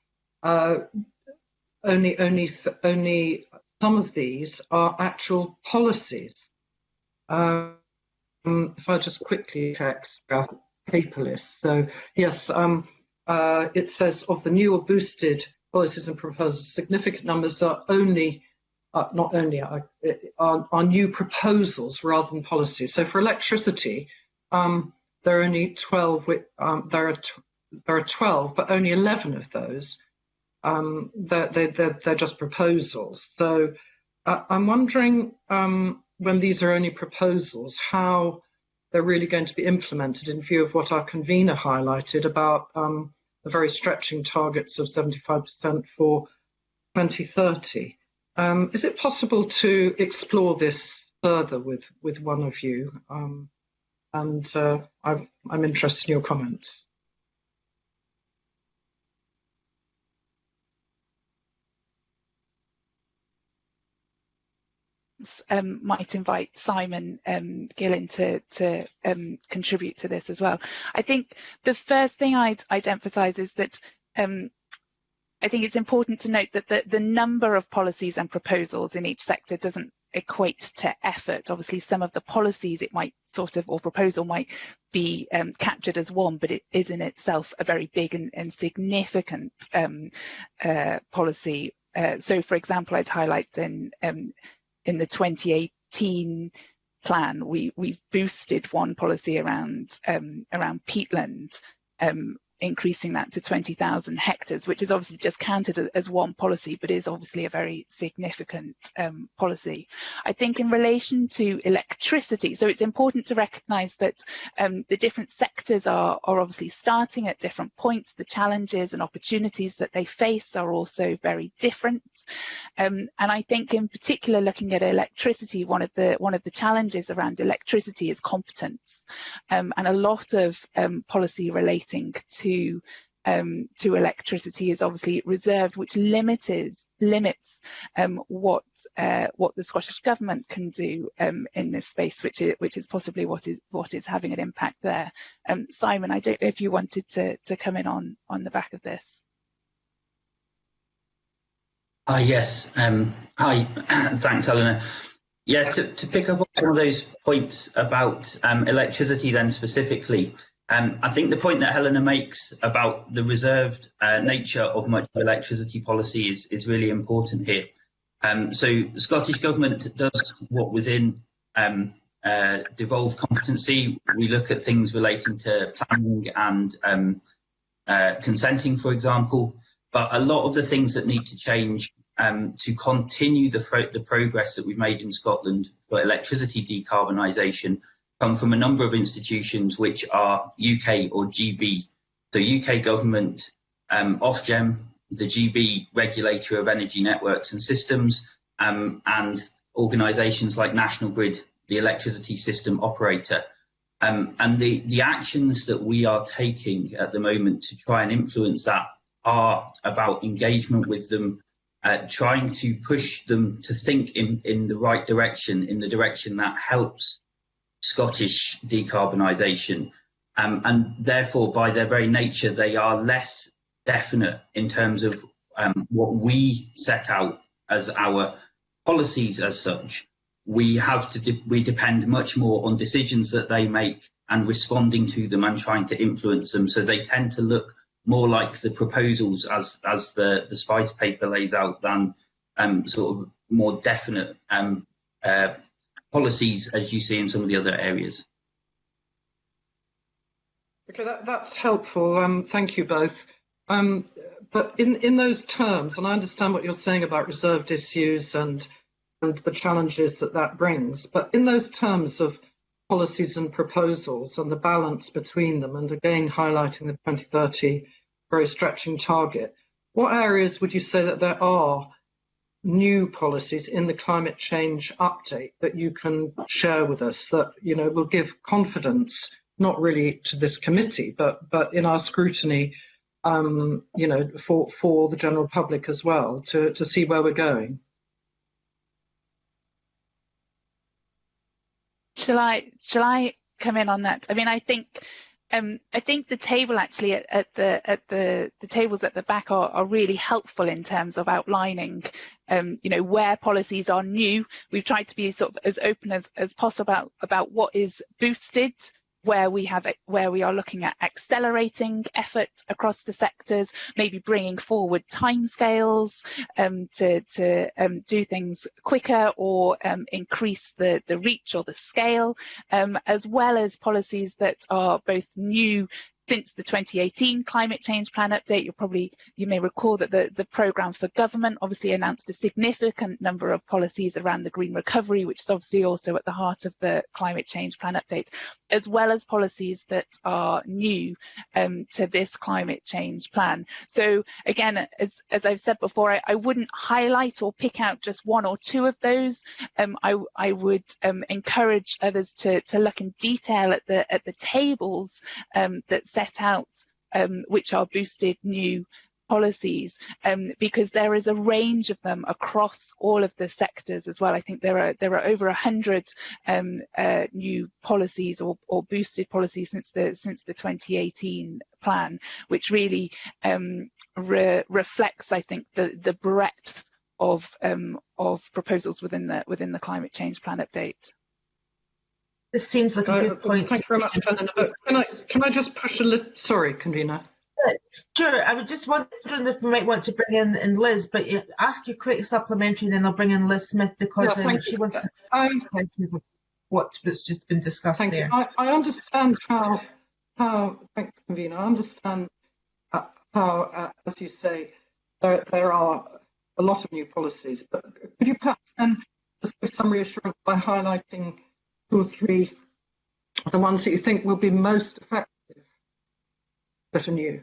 of these are actual policies. If I just quickly check paper list. So yes, it says of the new or boosted policies and proposals, significant numbers are only, are new proposals rather than policies. So for electricity, there are only 12. There are 12, but only 11 of those they're just proposals. So I'm wondering when these are only proposals, how they're really going to be implemented in view of what our convener highlighted about the very stretching targets of 75% for 2030. Is it possible to explore this further with one of you? I'm interested in your comments. Might invite Simon Gillen to contribute to this as well. I think the first thing I'd emphasise is that I think it's important to note that the number of policies and proposals in each sector doesn't equate to effort. Obviously, some of the policies it might or proposal might be captured as one, but it is in itself a very big and significant policy. So, for example, I'd highlight in the 2018 plan, we've boosted one policy around peatland, increasing that to 20,000 hectares, which is obviously just counted as one policy, but is obviously a very significant policy. I think in relation to electricity, so it's important to recognise that the different sectors are obviously starting at different points. The challenges and opportunities that they face are also very different. And I think in particular, looking at electricity, one of the challenges around electricity is competence, and a lot of policy relating to electricity is obviously reserved, which limits what the Scottish Government can do in this space, which is possibly what is having an impact there. Simon, I don't know if you wanted to come in on the back of this. Yes. Hi. Thanks, Eleanor. Yeah, to pick up on some of those points about electricity then specifically, I think the point that Helena makes about the reserved nature of much of electricity policy is really important here. So the Scottish Government does what was in devolved competency. We look at things relating to planning and consenting, for example, but a lot of the things that need to change to continue the progress that we've made in Scotland for electricity decarbonisation come from a number of institutions which are UK or GB. The UK government, Ofgem, the GB regulator of energy networks and systems, and organisations like National Grid, the electricity system operator. And the actions that we are taking at the moment to try and influence that are about engagement with them, trying to push them to think in the right direction, in the direction that helps Scottish decarbonisation, and therefore by their very nature they are less definite in terms of what we set out as our policies as such. We depend much more on decisions that they make and responding to them and trying to influence them, so they tend to look more like the proposals as the Spice paper lays out than sort of more definite policies as you see in some of the other areas. Okay, that's helpful. Thank you both. But in those terms, and I understand what you're saying about reserved issues and the challenges that brings, but in those terms of policies and proposals and the balance between them, and again highlighting the 2030 very stretching target, what areas would you say that there are new policies in the climate change update that you can share with us that will give confidence, not really to this committee, but in our scrutiny, for the general public as well, to see where we're going? Shall I come in on that? I mean, I think the table actually at the tables at the back are really helpful in terms of outlining, where policies are new. We've tried to be sort of as open as possible about what is boosted, where we are looking at accelerating effort across the sectors, maybe bringing forward timescales to do things quicker or increase the reach or the scale, as well as policies that are both new, since the 2018 climate change plan update, you may recall that the programme for government obviously announced a significant number of policies around the green recovery, which is obviously also at the heart of the climate change plan update, as well as policies that are new to this climate change plan. So again, as I've said before, I wouldn't highlight or pick out just one or two of those. I would encourage others to look in detail at the tables that set out which are boosted new policies, because there is a range of them across all of the sectors as well. I think there are over 100 new policies or boosted policies since the 2018 plan, which really reflects, I think, the breadth of proposals within the climate change plan update. This seems like a good point. Thank you very much, Helena. But can I just push a little? Sorry, convener. Sure. I was just wondering if we might want to bring in Liz, but ask your quick supplementary, then I'll bring in Liz Smith, because she wants to what's just been discussed there. I understand how thanks, convener. I understand how, as you say, there are a lot of new policies, but could you perhaps then just give some reassurance by highlighting 2 or 3 of the ones that you think will be most effective that are new?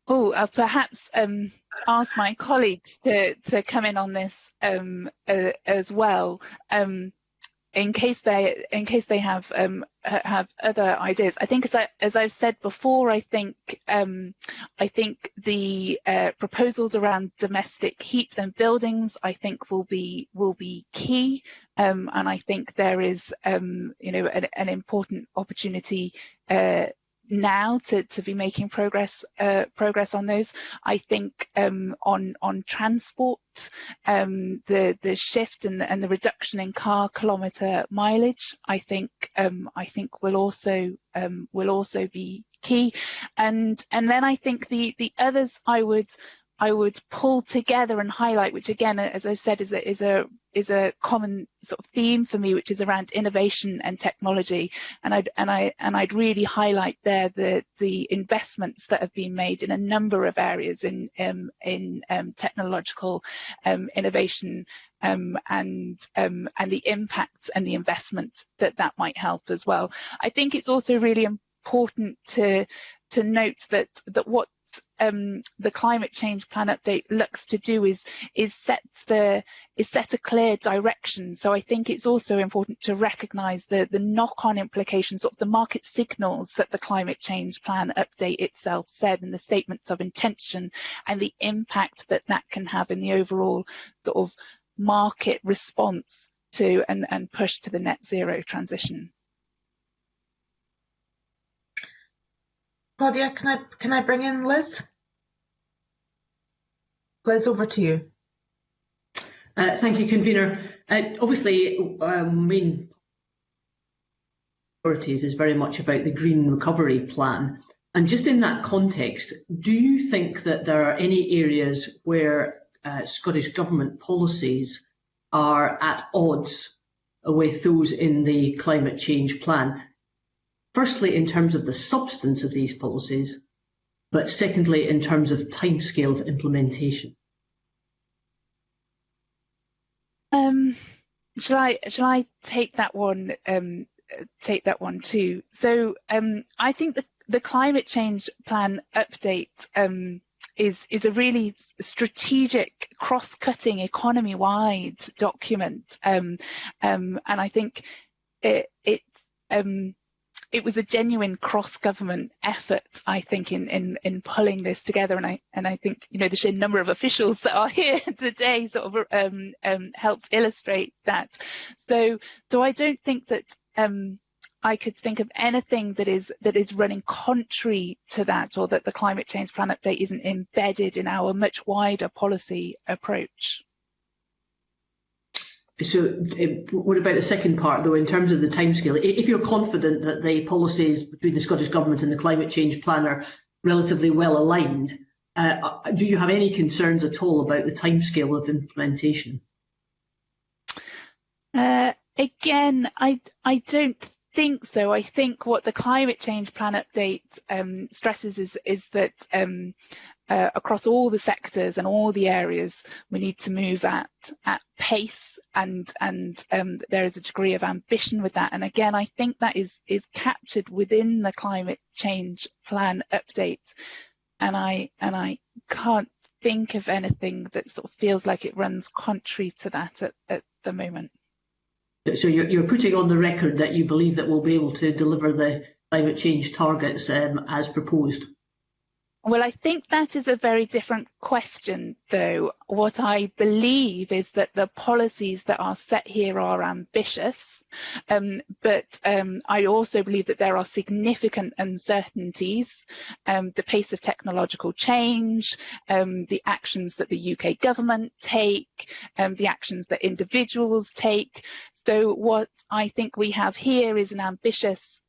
I'll perhaps ask my colleagues to come in on this as well, in case they have other ideas. I think, as I've said before, I think the proposals around domestic heat and buildings, I think, will be key, and I think there is an important opportunity now to be making progress on those. I think on transport, the shift and the reduction in car kilometre mileage, I think will also be key, and then I think the others I would pull together and highlight, which again, as I've said, is a common sort of theme for me, which is around innovation and technology, and I'd really highlight there the investments that have been made in a number of areas in technological innovation, and the impact and the investment that might help as well. I think it's also really important to note that what the climate change plan update looks to do is set a clear direction. So I think it's also important to recognise the knock-on implications of the market signals that the climate change plan update itself said in the statements of intention, and the impact that can have in the overall sort of market response to and push to the net zero transition. Claudia, can I bring in Liz? Liz, over to you. Thank you, convener. Obviously, main priorities is very much about the Green Recovery Plan. And just in that context, do you think that there are any areas where Scottish Government policies are at odds with those in the climate change plan? Firstly, in terms of the substance of these policies, but secondly, in terms of timescale of implementation. Shall I take that one? Too. So I think the climate change plan update is a really strategic, cross-cutting, economy-wide document, and I think it was a genuine cross-government effort, I think, in pulling this together, and I think the sheer number of officials that are here today sort of helps illustrate that. So I don't think that I could think of anything that is running contrary to that, or that the climate change plan update isn't embedded in our much wider policy approach. So what about the second part, though, in terms of the timescale? If you're confident that the policies between the Scottish Government and the climate change plan are relatively well aligned, do you have any concerns at all about the timescale of implementation? Again, I don't think so. I think what the climate change plan update stresses is that across all the sectors and all the areas, we need to move at pace, and there is a degree of ambition with that. And again, I think that is captured within the climate change plan update. And I can't think of anything that sort of feels like it runs contrary to that at the moment. So you're putting on the record that you believe that we'll be able to deliver the climate change targets as proposed? Well, I think that is a very different question, though. What I believe is that the policies that are set here are ambitious, but I also believe that there are significant uncertainties, the pace of technological change, the actions that the UK government take, the actions that individuals take. So what I think we have here is an ambitious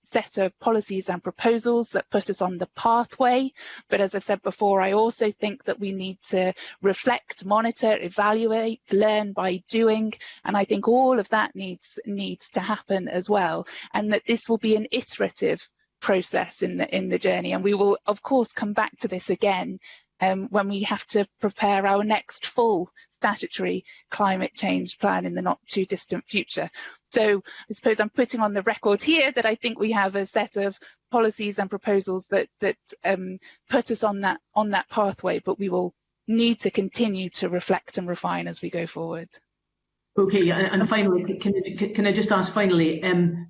set of policies and proposals that put us on the pathway. But as I've said before, I also think that we need to reflect, monitor, evaluate, learn by doing. And I think all of that needs to happen as well. And that this will be an iterative process in the journey. And we will, of course, come back to this again when we have to prepare our next full statutory climate change plan in the not too distant future. So I suppose I'm putting on the record here that I think we have a set of policies and proposals that put us on that pathway, but we will need to continue to reflect and refine as we go forward. Okay, and finally, can I just ask finally,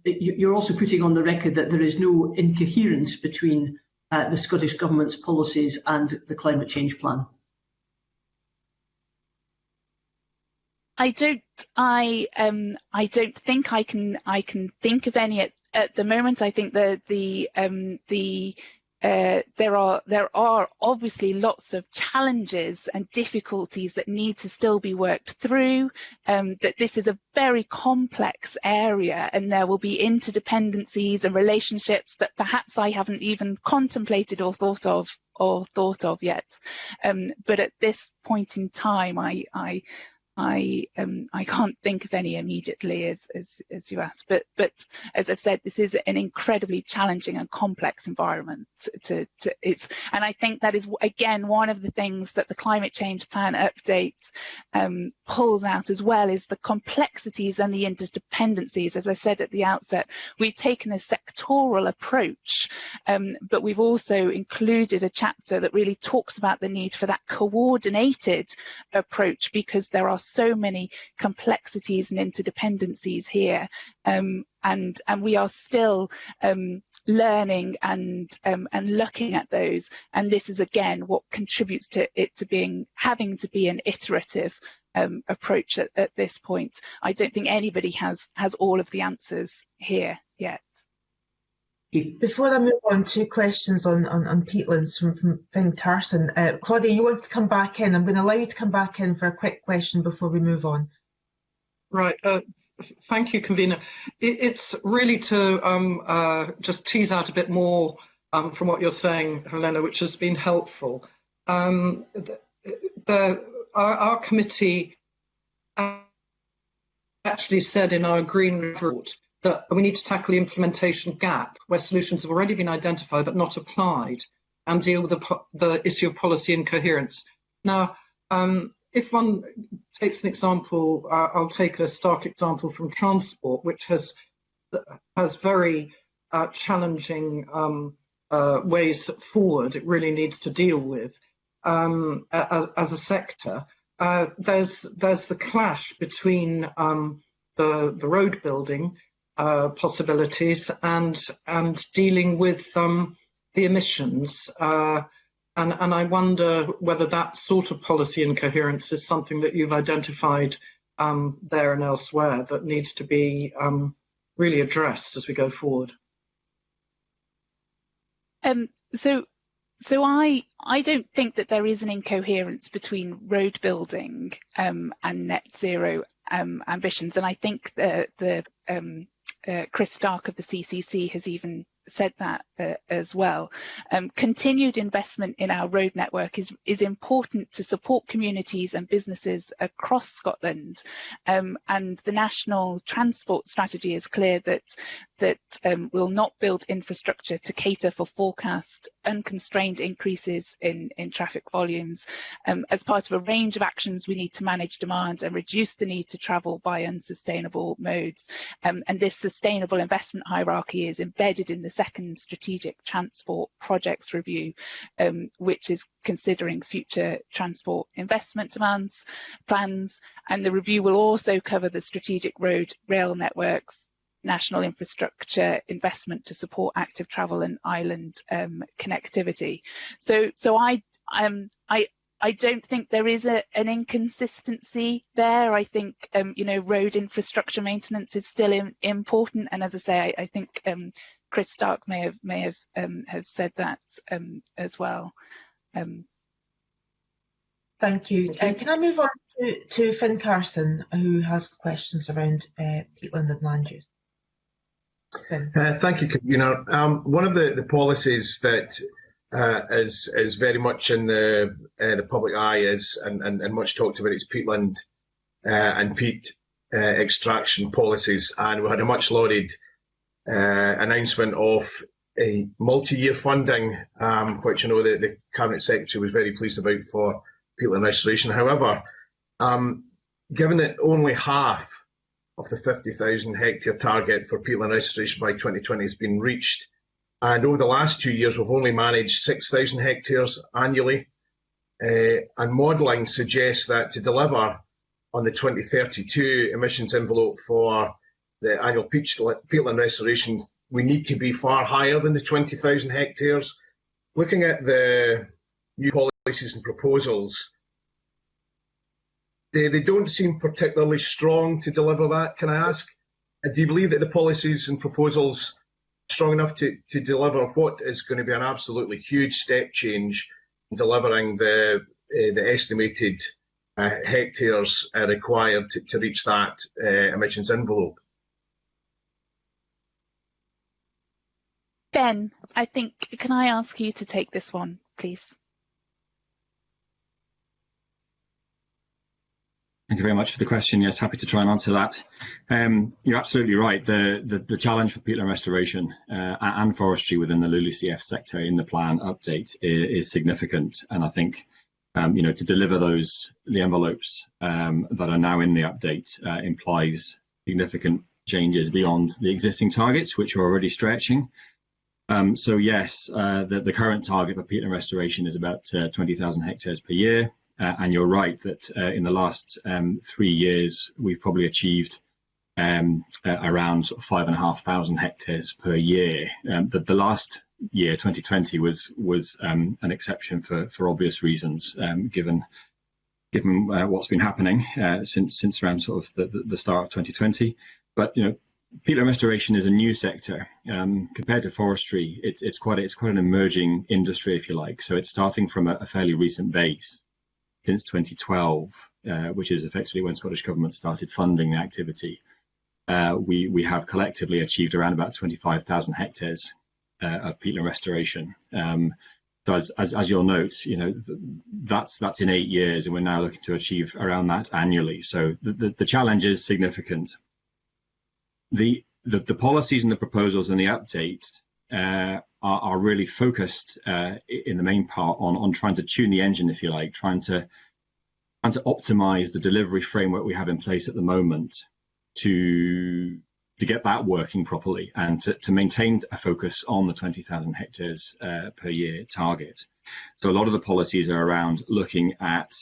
you're also putting on the record that there is no incoherence between the Scottish Government's policies and the climate change plan? I don't think I can think of any at the moment. I think that there are obviously lots of challenges and difficulties that need to still be worked through, that this is a very complex area and there will be interdependencies and relationships that perhaps I haven't even contemplated or thought of yet. But at this point in time, I can't think of any immediately as you asked, but as I've said, this is an incredibly challenging and complex environment. And I think that is again one of the things that the climate change plan update pulls out as well, is the complexities and the interdependencies. As I said at the outset, we've taken a sectoral approach, but we've also included a chapter that really talks about the need for that coordinated approach, because there are so many complexities and interdependencies here, and we are still learning and looking at those. And this is again what contributes to it having to be an iterative approach at this point. I don't think anybody has all of the answers here yet. Before I move on, two questions on peatlands from Finn Carson. Claudia, you want to come back in? I'm going to allow you to come back in for a quick question before we move on. Right. Thank you, convener. It's really to just tease out a bit more from what you're saying, Helena, which has been helpful. Our committee actually said in our green report that we need to tackle the implementation gap where solutions have already been identified but not applied, and deal with the issue of policy incoherence. Now, if one takes an example, I'll take a stark example from transport, which has very challenging ways forward it really needs to deal with as a sector. There's the clash between the road building possibilities and dealing with the emissions, and I wonder whether that sort of policy incoherence is something that you've identified there and elsewhere that needs to be really addressed as we go forward. So I don't think that there is an incoherence between road building and net zero ambitions, and I think the Chris Stark of the CCC has even said that as well. Continued investment in our road network is important to support communities and businesses across Scotland, and the National Transport Strategy is clear that will not build infrastructure to cater for forecast unconstrained increases in traffic volumes. As part of a range of actions, we need to manage demand and reduce the need to travel by unsustainable modes. And this sustainable investment hierarchy is embedded in the second Strategic Transport Projects Review, which is considering future transport investment plans. And the review will also cover the strategic road rail networks, national infrastructure investment to support active travel and island connectivity. So I don't think there is an inconsistency there. I think road infrastructure maintenance is still important, and as I say, I think Chris Stark may have said that as well. Thank you. Can I move on to Finn Carson, who has questions around peatland and land use? Thank you, convener. One of the policies that is very much in the public eye and much talked about is peatland and peat extraction policies, and we had a much lauded announcement of a multi-year funding, which I know the Cabinet Secretary was very pleased about for peatland restoration. However, given that only half of the 50,000 hectare target for peatland restoration by 2020 has been reached, and over the last 2 years we've only managed 6,000 hectares annually, and modelling suggests that to deliver on the 2032 emissions envelope for the annual peatland restoration, we need to be far higher than the 20,000 hectares. Looking at the new policies and proposals, they don't seem particularly strong to deliver that. Can I ask, do you believe that the policies and proposals are strong enough to deliver what is going to be an absolutely huge step change in delivering the estimated hectares required to reach that emissions envelope? Ben, can I ask you to take this one, please? Thank you very much for the question. Yes, happy to try and answer that. You're absolutely right. The challenge for peatland restoration and forestry within the LULUCF sector in the plan update is significant, and I think to deliver the envelopes that are now in the update implies significant changes beyond the existing targets, which are already stretching. So yes, the current target for peatland restoration is about 20,000 hectares per year. And you're right that in the last 3 years, we've probably achieved around 5,500 hectares per year. The last year, 2020, was an exception for obvious reasons, given what's been happening since around sort of the start of 2020. But peatland restoration is a new sector compared to forestry. It's quite an emerging industry, if you like. So it's starting from a fairly recent base. Since 2012, which is effectively when Scottish Government started funding the activity, we have collectively achieved around about 25,000 hectares of peatland restoration. So as you'll note, that's in 8 years, and we're now looking to achieve around that annually. So the challenge is significant. The policies and the proposals and the updates are really focused in the main part on trying to tune the engine, if you like, trying to optimize the delivery framework we have in place at the moment to get that working properly and to maintain a focus on the 20,000 hectares per year target. So a lot of the policies are around looking at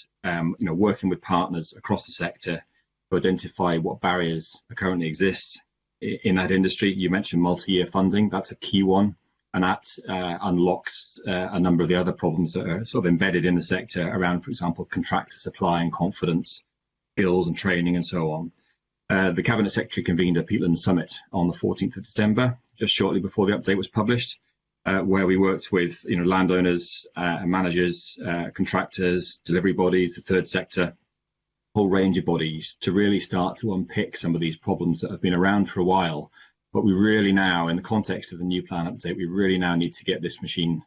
working with partners across the sector to identify what barriers currently exist in that industry. You mentioned multi-year funding. That's a key one. And that unlocks a number of the other problems that are sort of embedded in the sector around, for example, contractor supply and confidence, skills and training and so on. The Cabinet Secretary convened a peatland summit on the 14th of December, just shortly before the update was published, where we worked with landowners, managers, contractors, delivery bodies, the third sector, a whole range of bodies to really start to unpick some of these problems that have been around for a while, But we really now, in the context of the new plan update, we really now need to get this machine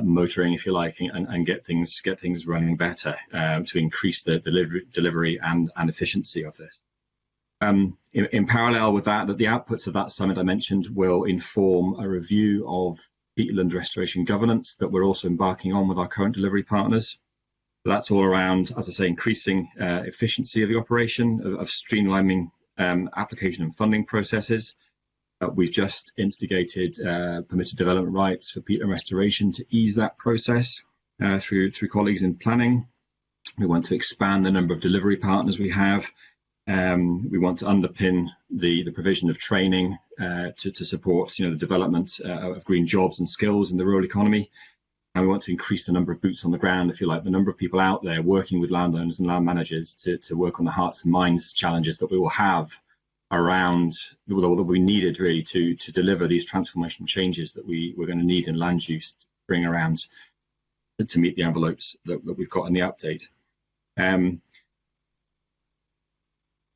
motoring, if you like, and get things running better to increase the delivery and efficiency of this. In parallel with that, the outputs of that summit I mentioned will inform a review of peatland restoration governance that we're also embarking on with our current delivery partners. So that's all around, as I say, increasing efficiency of the operation, of streamlining application and funding processes. We've just instigated permitted development rights for peatland restoration to ease that process through colleagues in planning. We want to expand the number of delivery partners we have. We want to underpin the provision of training to support the development of green jobs and skills in the rural economy. And we want to increase the number of boots on the ground, if you like, the number of people out there working with landowners and land managers to work on the hearts and minds challenges that we will have around, that we needed really to deliver these transformational changes that we're going to need in land use to bring around to meet the envelopes that we've got in the update.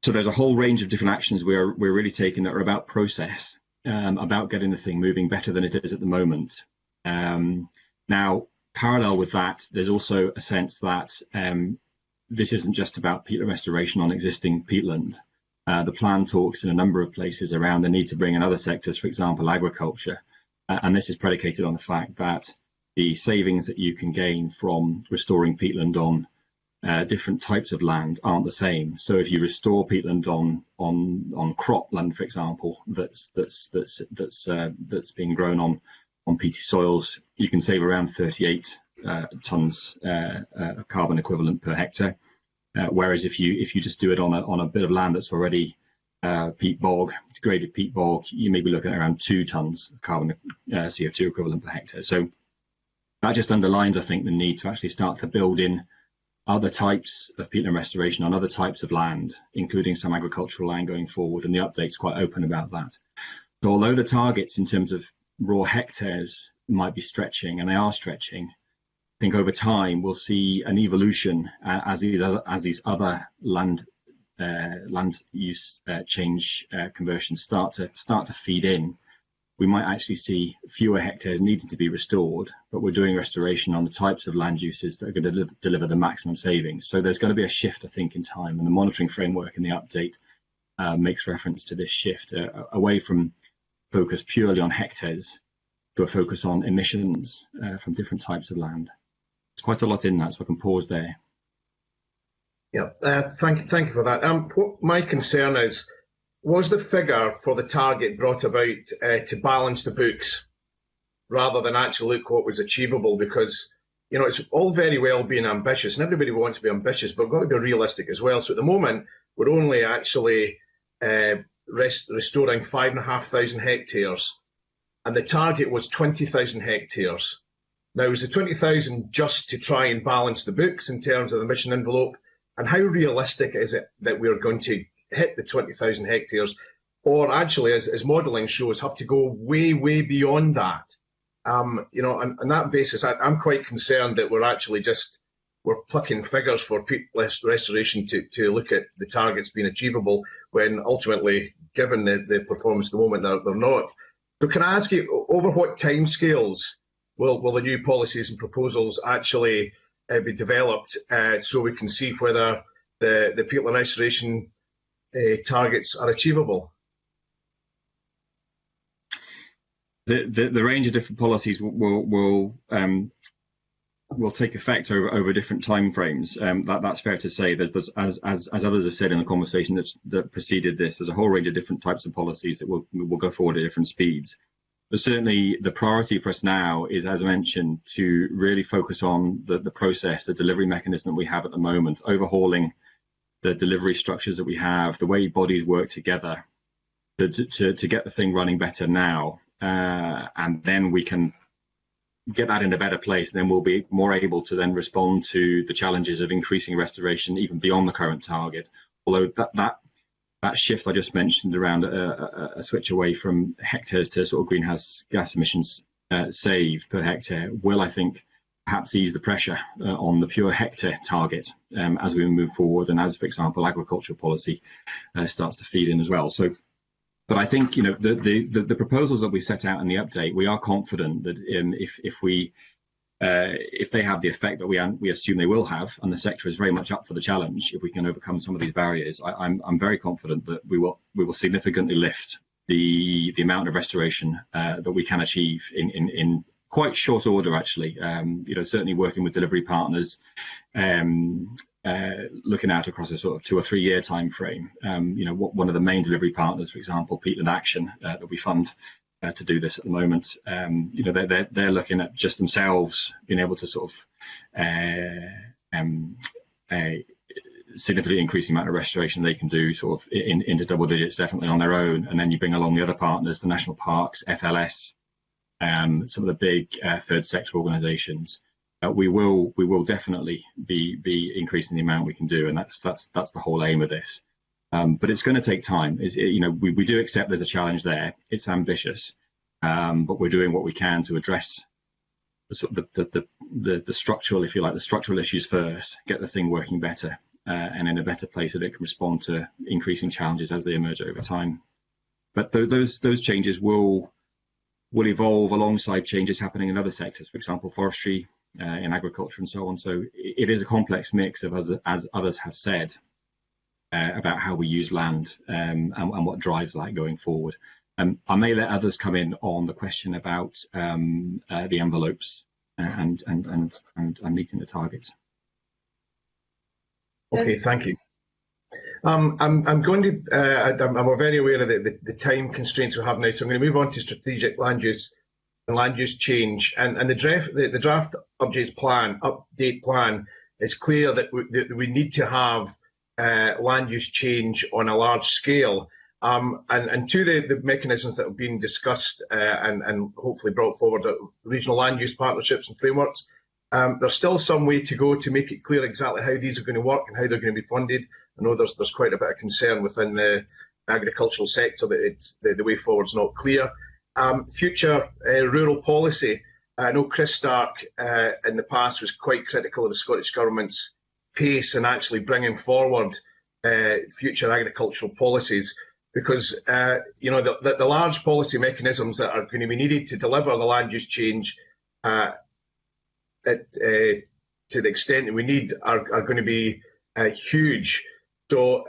So there's a whole range of different actions we're really taking that are about process, about getting the thing moving better than it is at the moment. Now, parallel with that, there's also a sense that this isn't just about peatland restoration on existing peatland. The plan talks in a number of places around the need to bring in other sectors, for example, agriculture. And this is predicated on the fact that the savings that you can gain from restoring peatland on different types of land aren't the same. So if you restore peatland on cropland, for example, that's being grown on peaty soils, you can save around 38 tonnes of carbon equivalent per hectare. Whereas if you just do it on a bit of land that's already peat bog, degraded peat bog, you may be looking at around 2 tonnes of carbon CO2 equivalent per hectare. So that just underlines, I think, the need to actually start to build in other types of peatland restoration on other types of land, including some agricultural land going forward, and the update's quite open about that. So although the targets in terms of raw hectares might be stretching, and they are stretching, I think over time we'll see an evolution as these other land use change conversions start to feed in. We might actually see fewer hectares needing to be restored, but we're doing restoration on the types of land uses that are going to deliver the maximum savings. So there's going to be a shift, I think, in time, and the monitoring framework in the update makes reference to this shift away from focus purely on hectares to a focus on emissions from different types of land. There's quite a lot in that, so I can pause there. Yeah, thank you for that. What my concern is, was the figure for the target brought about to balance the books rather than actually look what was achievable? Because, it's all very well being ambitious, and everybody wants to be ambitious, but we've got to be realistic as well. So at the moment, we're only actually restoring 5,500 hectares, and the target was 20,000 hectares. Now, is the 20,000 just to try and balance the books in terms of the mission envelope? And how realistic is it that we're going to hit the 20,000 hectares, or actually, as modelling shows, have to go way, way beyond that? On that basis, I'm quite concerned that we're plucking figures for peat restoration to look at the targets being achievable, when ultimately, given the performance at the moment, they're not. So can I ask you, over what timescales will the new policies and proposals actually be developed, so we can see whether the peatland restoration targets are achievable? The range of different policies will take effect over different timeframes. That's fair to say. There's as others have said in the conversation that preceded this, there's a whole range of different types of policies that will go forward at different speeds. But certainly the priority for us now is, as I mentioned, to really focus on the process, the delivery mechanism that we have at the moment, overhauling the delivery structures that we have, the way bodies work together to get the thing running better now. And then we can get that in a better place, and then we'll be more able to then respond to the challenges of increasing restoration even beyond the current target. Although that shift I just mentioned around a switch away from hectares to sort of greenhouse gas emissions saved per hectare will, I think, perhaps ease the pressure on the pure hectare target as we move forward, and as, for example, agricultural policy starts to feed in as well. So But I think, you know, the proposals that we set out in the update, we are confident that if they have the effect that we assume they will have, and the sector is very much up for the challenge, if we can overcome some of these barriers, I'm very confident that we will significantly lift the amount of restoration that we can achieve in quite short order, actually. You know, certainly working with delivery partners, looking out across a sort of 2 or 3 year time frame. You know, one of the main delivery partners, for example, Peatland Action, that we fund to do this at the moment, you know, they're looking at just themselves being able to sort of significantly increase the amount of restoration they can do, sort of into double digits, definitely on their own. And then you bring along the other partners, the national parks, FLS, some of the big third sector organisations. We will definitely be increasing the amount we can do, and that's the whole aim of this. But it's going to take time. You know, we do accept there's a challenge there. It's ambitious, but we're doing what we can to address the structural, if you like, the structural issues first. Get the thing working better, and in a better place so that it can respond to increasing challenges as they emerge over time. But those changes will evolve alongside changes happening in other sectors, for example, forestry, in agriculture and so on. So it is a complex mix of, as others have said, about how we use land and what drives that going forward. I may let others come in on the question about the envelopes and meeting the targets. Okay, thank you. I'm going to. I'm very aware of the time constraints we have now, so I'm going to move on to strategic land use and land use change. And the draft update plan is clear that we need to have land use change on a large scale. And to the mechanisms that have been discussed and hopefully brought forward, regional land use partnerships and frameworks, there's still some way to go to make it clear exactly how these are going to work and how they're going to be funded. I know there's quite a bit of concern within the agricultural sector that the way forward is not clear. Future rural policy. I know Chris Stark in the past was quite critical of the Scottish Government's pace in actually bringing forward future agricultural policies, because you know, the large policy mechanisms that are going to be needed to deliver the land use change to the extent that we need are going to be huge. So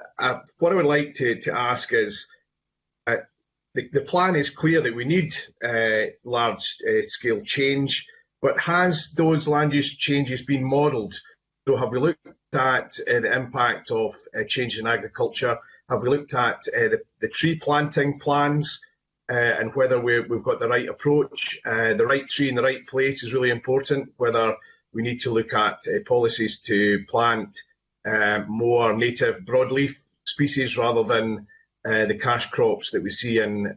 what I would like to ask is, the plan is clear that we need large scale change, but has those land use changes been modelled? So have we looked at the impact of change in agriculture? Have we looked at the tree planting plans and whether we've got the right approach? The right tree in the right place is really important, whether we need to look at policies to plant more native broadleaf species rather than the cash crops that we see in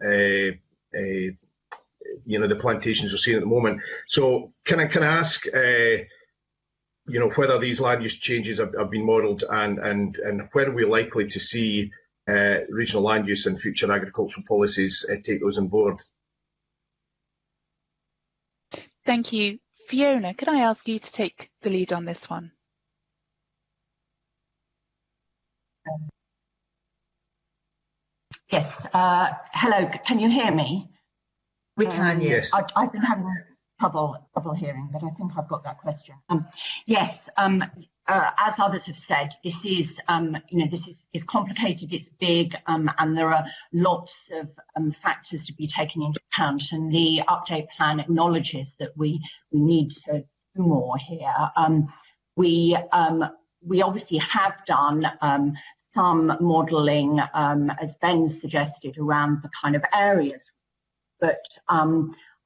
you know, the plantations we're seeing at the moment. So can I ask you know, whether these land use changes have been modelled, and when are we likely to see regional land use and future agricultural policies take those on board? Thank you. Fiona, could I ask you to take the lead on this one? Yes. Hello, can you hear me? We can, yes. I've been having trouble hearing, but I think I've got that question. Yes, as others have said, this is, you know, this is complicated, it's big, and there are lots of factors to be taken into account, and the update plan acknowledges that we need to do more here. We obviously have done some modelling, as Ben suggested, around the kind of areas, but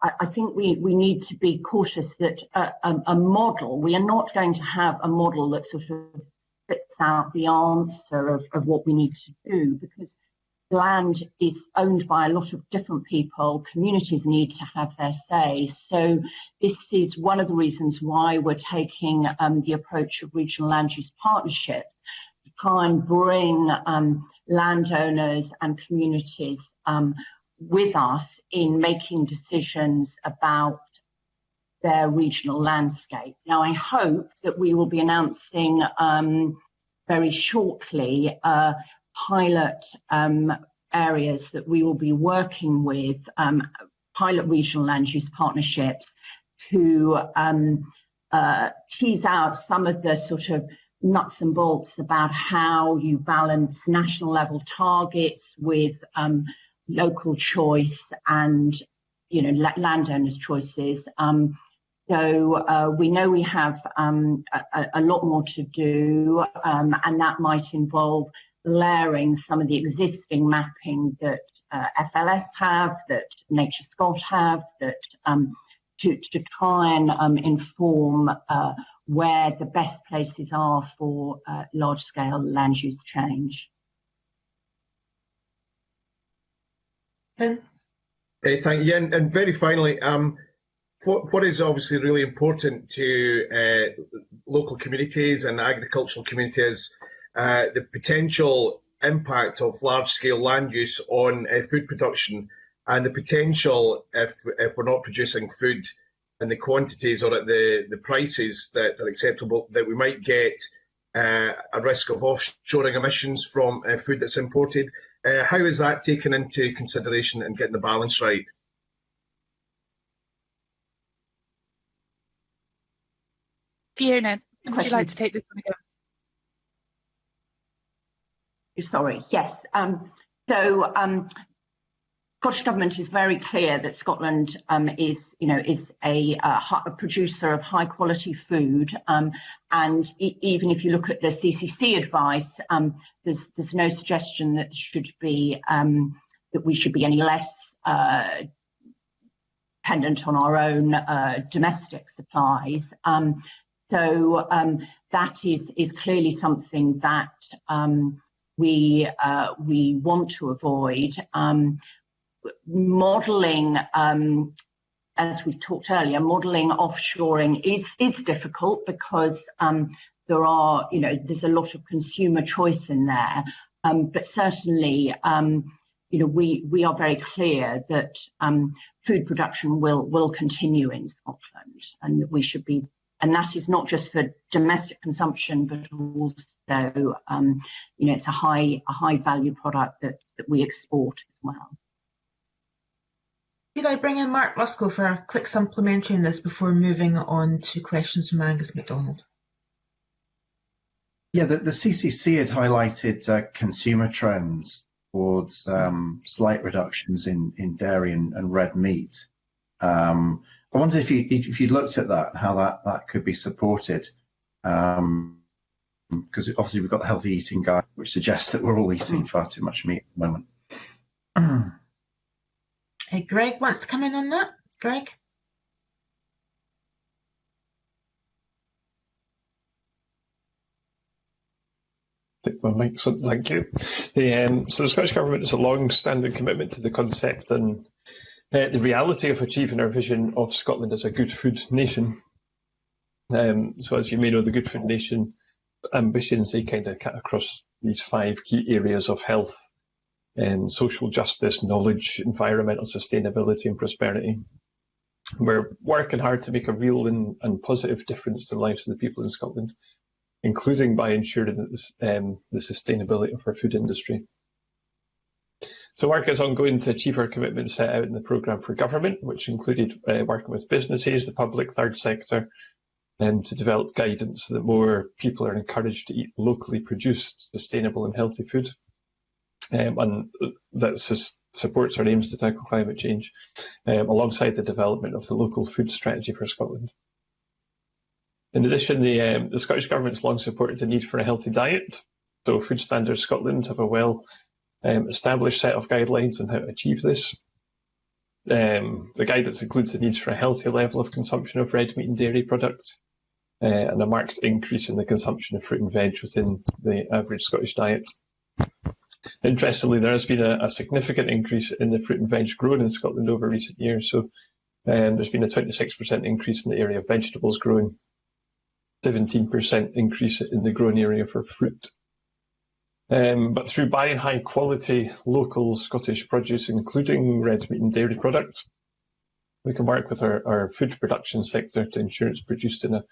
I think we need to be cautious that a model, we are not going to have a model that sort of spits out the answer of what we need to do, because land is owned by a lot of different people, communities need to have their say. So this is one of the reasons why we're taking the approach of regional land use partnerships, to try and bring landowners and communities with us in making decisions about their regional landscape. Now, I hope that we will be announcing very shortly a pilot areas that we will be working with pilot regional land use partnerships to tease out some of the sort of nuts and bolts about how you balance national level targets with local choice and, you know, landowners' choices. So we know we have a lot more to do, and that might involve layering some of the existing mapping that FLS have, that Nature Scott have, that to try and inform where the best places are for large-scale land use change. Thank you. And very finally, what is obviously really important to local communities and agricultural communities, the potential impact of large-scale land use on food production, and the potential, if we're not producing food in the quantities or at the prices that are acceptable, that we might get a risk of offshoring emissions from food that's imported. How is that taken into consideration and getting the balance right? Fiona, would you like to take this one again? Sorry, yes. Scottish Government is very clear that Scotland is a producer of high quality food, and even if you look at the CCC advice, there's no suggestion that that we should be any less dependent on our own domestic supplies. So that is clearly something that we want to avoid. Modelling, as we talked earlier, modelling offshoring is difficult because there's a lot of consumer choice in there. But certainly, we are very clear that food production will continue in Scotland, and we should be. And that is not just for domestic consumption, but also, it's a high value product that we export as well. Could I bring in Mark Lusko for a quick supplementary on this before moving on to questions from Angus MacDonald? Yeah, the CCC had highlighted consumer trends towards slight reductions in dairy and red meat. I wonder if you looked at that, how that could be supported, because obviously we've got the healthy eating guide, which suggests that we're all eating far too much meat at the moment. Hey, Greg wants to come in on that. Greg? My mic's on, thank you. So the Scottish Government has a long-standing commitment to the concept and the reality of achieving our vision of Scotland as a good food nation. So as you may know, the Good Food Nation ambitions, they kind of cut across these 5 key areas of health, social justice, knowledge, environmental sustainability and prosperity. We're working hard to make a real and positive difference to the lives of the people in Scotland, including by ensuring that the sustainability of our food industry. So work is ongoing to achieve our commitments set out in the programme for government, which included working with businesses, the public, third sector, to develop guidance so that more people are encouraged to eat locally produced, sustainable and healthy food. And that supports our aims to tackle climate change, alongside the development of the local food strategy for Scotland. In addition, the Scottish Government's long supported the need for a healthy diet. So Food Standards Scotland have a well-established set of guidelines on how to achieve this. The guidance includes the needs for a healthy level of consumption of red meat and dairy products, and a marked increase in the consumption of fruit and veg within the average Scottish diet. Interestingly, there has been a significant increase in the fruit and veg grown in Scotland over recent years. So there's been a 26% increase in the area of vegetables grown, 17% increase in the grown area for fruit. But through buying high quality local Scottish produce, including red meat and dairy products, we can work with our food production sector to ensure it's produced in a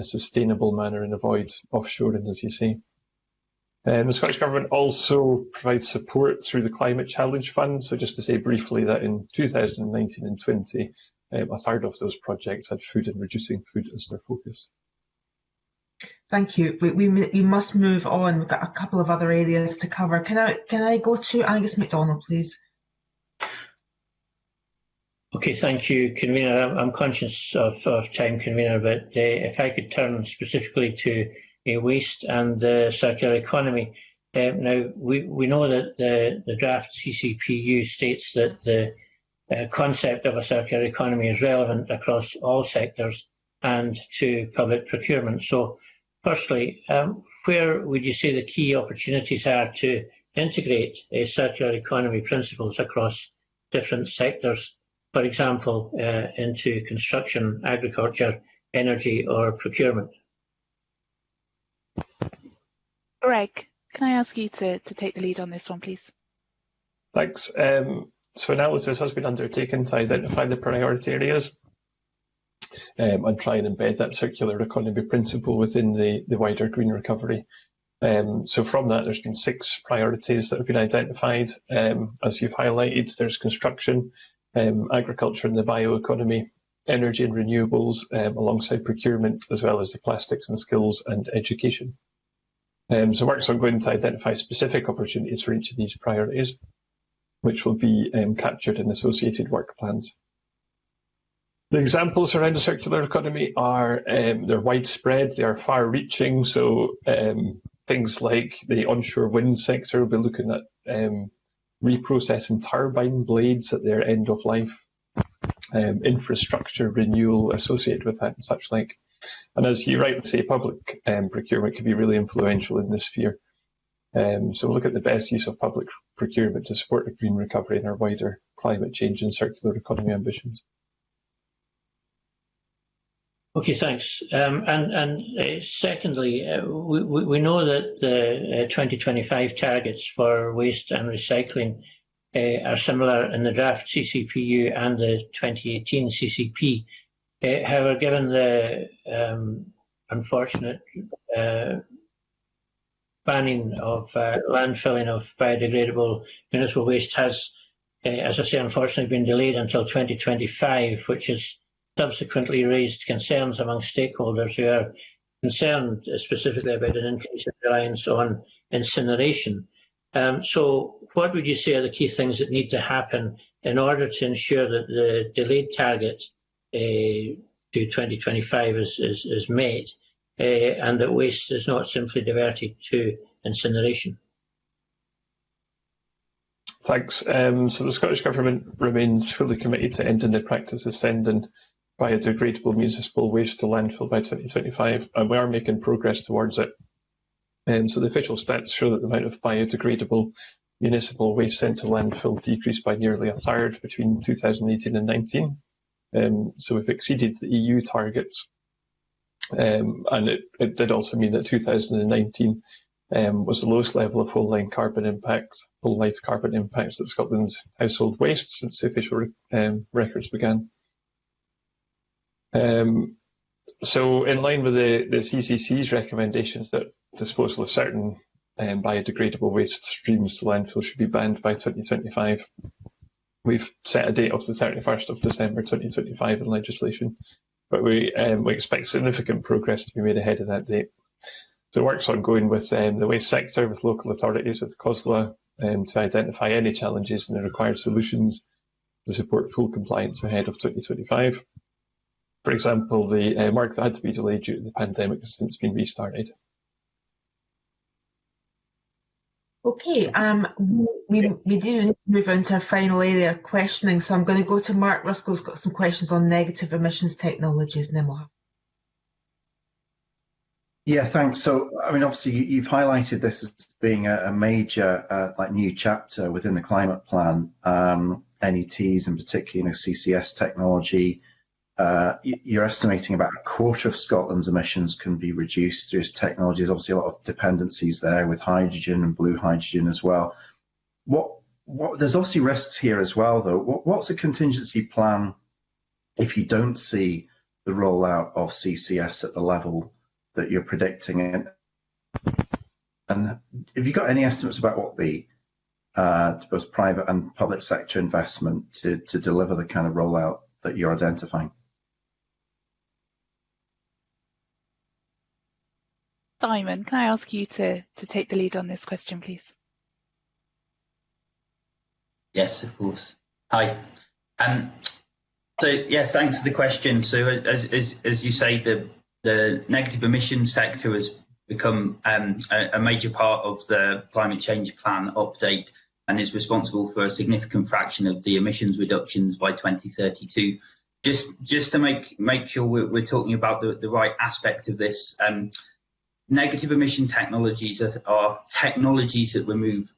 sustainable manner and avoid offshoring, as you say. The Scottish Government also provides support through the Climate Challenge Fund. So just to say briefly that in 2019 and 20, a third of those projects had food and reducing food as their focus. Thank you. We must move on. We've got a couple of other areas to cover. Can I go to Angus MacDonald, please? Okay, thank you, Convener. I'm conscious of time, Convener, but if I could turn specifically to waste and the circular economy. Now, we know that the draft CCPU states that the concept of a circular economy is relevant across all sectors and to public procurement. So, firstly, where would you say the key opportunities are to integrate circular economy principles across different sectors, for example, into construction, agriculture, energy or procurement? Greg, can I ask you to take the lead on this one, please? Thanks. So analysis has been undertaken to identify the priority areas and try and embed that circular economy principle within the wider green recovery. So from that, there's been 6 priorities that have been identified. As you've highlighted, there's construction, agriculture and the bioeconomy, energy and renewables, alongside procurement, as well as the plastics and skills and education. So work's ongoing to identify specific opportunities for each of these priorities, which will be captured in associated work plans. The examples around the circular economy are they're widespread, they are far-reaching. So things like the onshore wind sector will be looking at reprocessing turbine blades at their end of life, infrastructure renewal associated with that and such like. And as you rightly say, public procurement can be really influential in this sphere. So we'll look at the best use of public procurement to support the green recovery and our wider climate change and circular economy ambitions. Okay, thanks. And secondly, we know that the 2025 targets for waste and recycling are similar in the draft CCPU and the 2018 CCP. However, given the unfortunate banning of landfilling of biodegradable municipal waste has, as I say, unfortunately been delayed until 2025, which has subsequently raised concerns among stakeholders who are concerned specifically about an increase in reliance on incineration. So what would you say are the key things that need to happen in order to ensure that the delayed target to 2025 is met and that waste is not simply diverted to incineration? Thanks. So the Scottish Government remains fully committed to ending the practice of sending biodegradable municipal waste to landfill by 2025, and we are making progress towards it. So the official stats show that the amount of biodegradable municipal waste sent to landfill decreased by nearly a third between 2018 and 19. So we've exceeded the EU targets, and it did also mean that 2019 was the lowest level of whole life carbon impacts that Scotland's household waste since the official records began. So in line with the CCC's recommendations that disposal of certain biodegradable waste streams to landfill should be banned by 2025, we've set a date of the 31st of December 2025 in legislation, but we expect significant progress to be made ahead of that date. So work's ongoing with the waste sector, with local authorities, with COSLA, to identify any challenges and the required solutions to support full compliance ahead of 2025. For example, the work that had to be delayed due to the pandemic has since been restarted. Okay, we do need to move on to our final area of questioning, so I'm going to go to Mark Ruskell, who's got some questions on negative emissions technologies, and then we'll have... Yeah, thanks. So, I mean, obviously, you've highlighted this as being a major new chapter within the climate plan, NETs in particular, CCS technology. You're estimating about a quarter of Scotland's emissions can be reduced through this technology. There's obviously a lot of dependencies there with hydrogen and blue hydrogen as well. There's obviously risks here as well, though. What's the contingency plan if you don't see the rollout of CCS at the level that you're predicting it? And And have you got any estimates about what the both private and public sector investment to deliver the kind of rollout that you're identifying? Simon, can I ask you to take the lead on this question, please? Yes, of course. Hi. So yes, thanks for the question. So as you say, the negative emissions sector has become a major part of the climate change plan update and is responsible for a significant fraction of the emissions reductions by 2032. Just to make sure we're talking about the right aspect of this, negative emission technologies are technologies that remove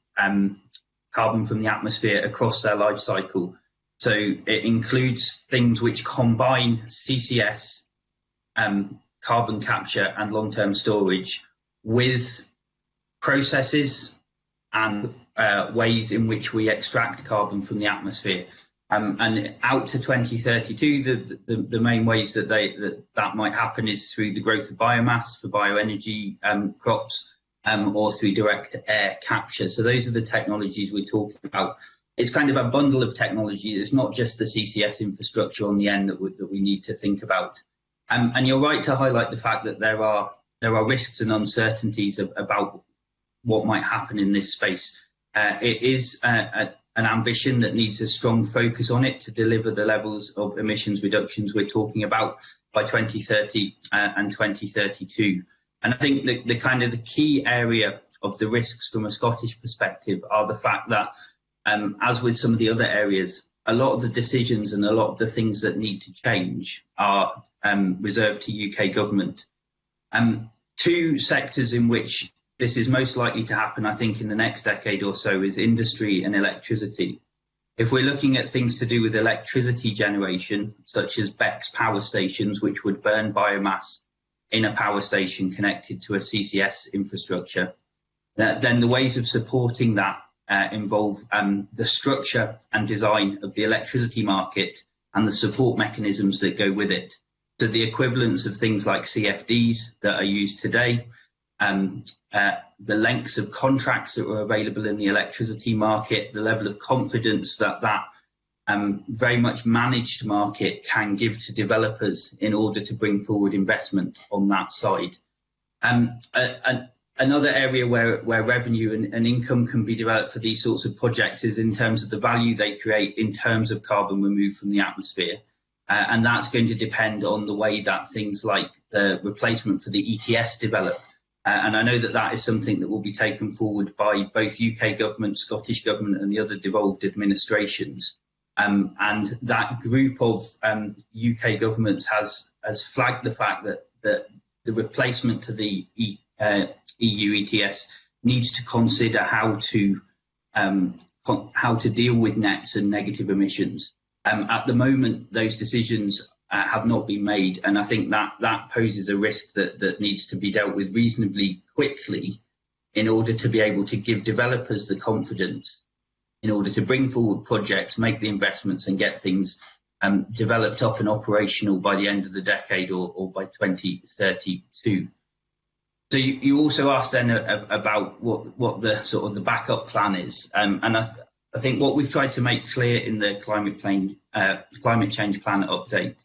carbon from the atmosphere across their life cycle. So it includes things which combine CCS, carbon capture and long-term storage with processes and ways in which we extract carbon from the atmosphere. And out to 2032, the main ways that might happen is through the growth of biomass for bioenergy crops, or through direct air capture. So those are the technologies we're talking about. It's kind of a bundle of technology. It's not just the CCS infrastructure on the end that we need to think about. And you're right to highlight the fact that there are risks and uncertainties about what might happen in this space. It is an ambition that needs a strong focus on it to deliver the levels of emissions reductions we're talking about by 2030 and 2032. And I think the key area of the risks from a Scottish perspective are the fact that, as with some of the other areas, a lot of the decisions and a lot of the things that need to change are reserved to UK government. Two sectors in which this is most likely to happen, I think, in the next decade or so is industry and electricity. If we're looking at things to do with electricity generation, such as BECCS power stations, which would burn biomass in a power station connected to a CCS infrastructure, then the ways of supporting that involve the structure and design of the electricity market and the support mechanisms that go with it. So the equivalents of things like CFDs that are used today, the lengths of contracts that are available in the electricity market, the level of confidence that very much managed market can give to developers in order to bring forward investment on that side. Another area where revenue and income can be developed for these sorts of projects is in terms of the value they create in terms of carbon removed from the atmosphere. And that's going to depend on the way that things like the replacement for the ETS develop. And I know that is something that will be taken forward by both UK government, Scottish government and the other devolved administrations. And that group of UK governments has flagged the fact that the replacement to the EU ETS needs to consider how to deal with nets and negative emissions. At the moment, those decisions have not been made, and I think that poses a risk that needs to be dealt with reasonably quickly in order to be able to give developers the confidence in order to bring forward projects, make the investments and get things developed up and operational by the end of the decade or by 2032. So you also asked then about what the sort of the backup plan is, and I think what we've tried to make clear in the climate change plan update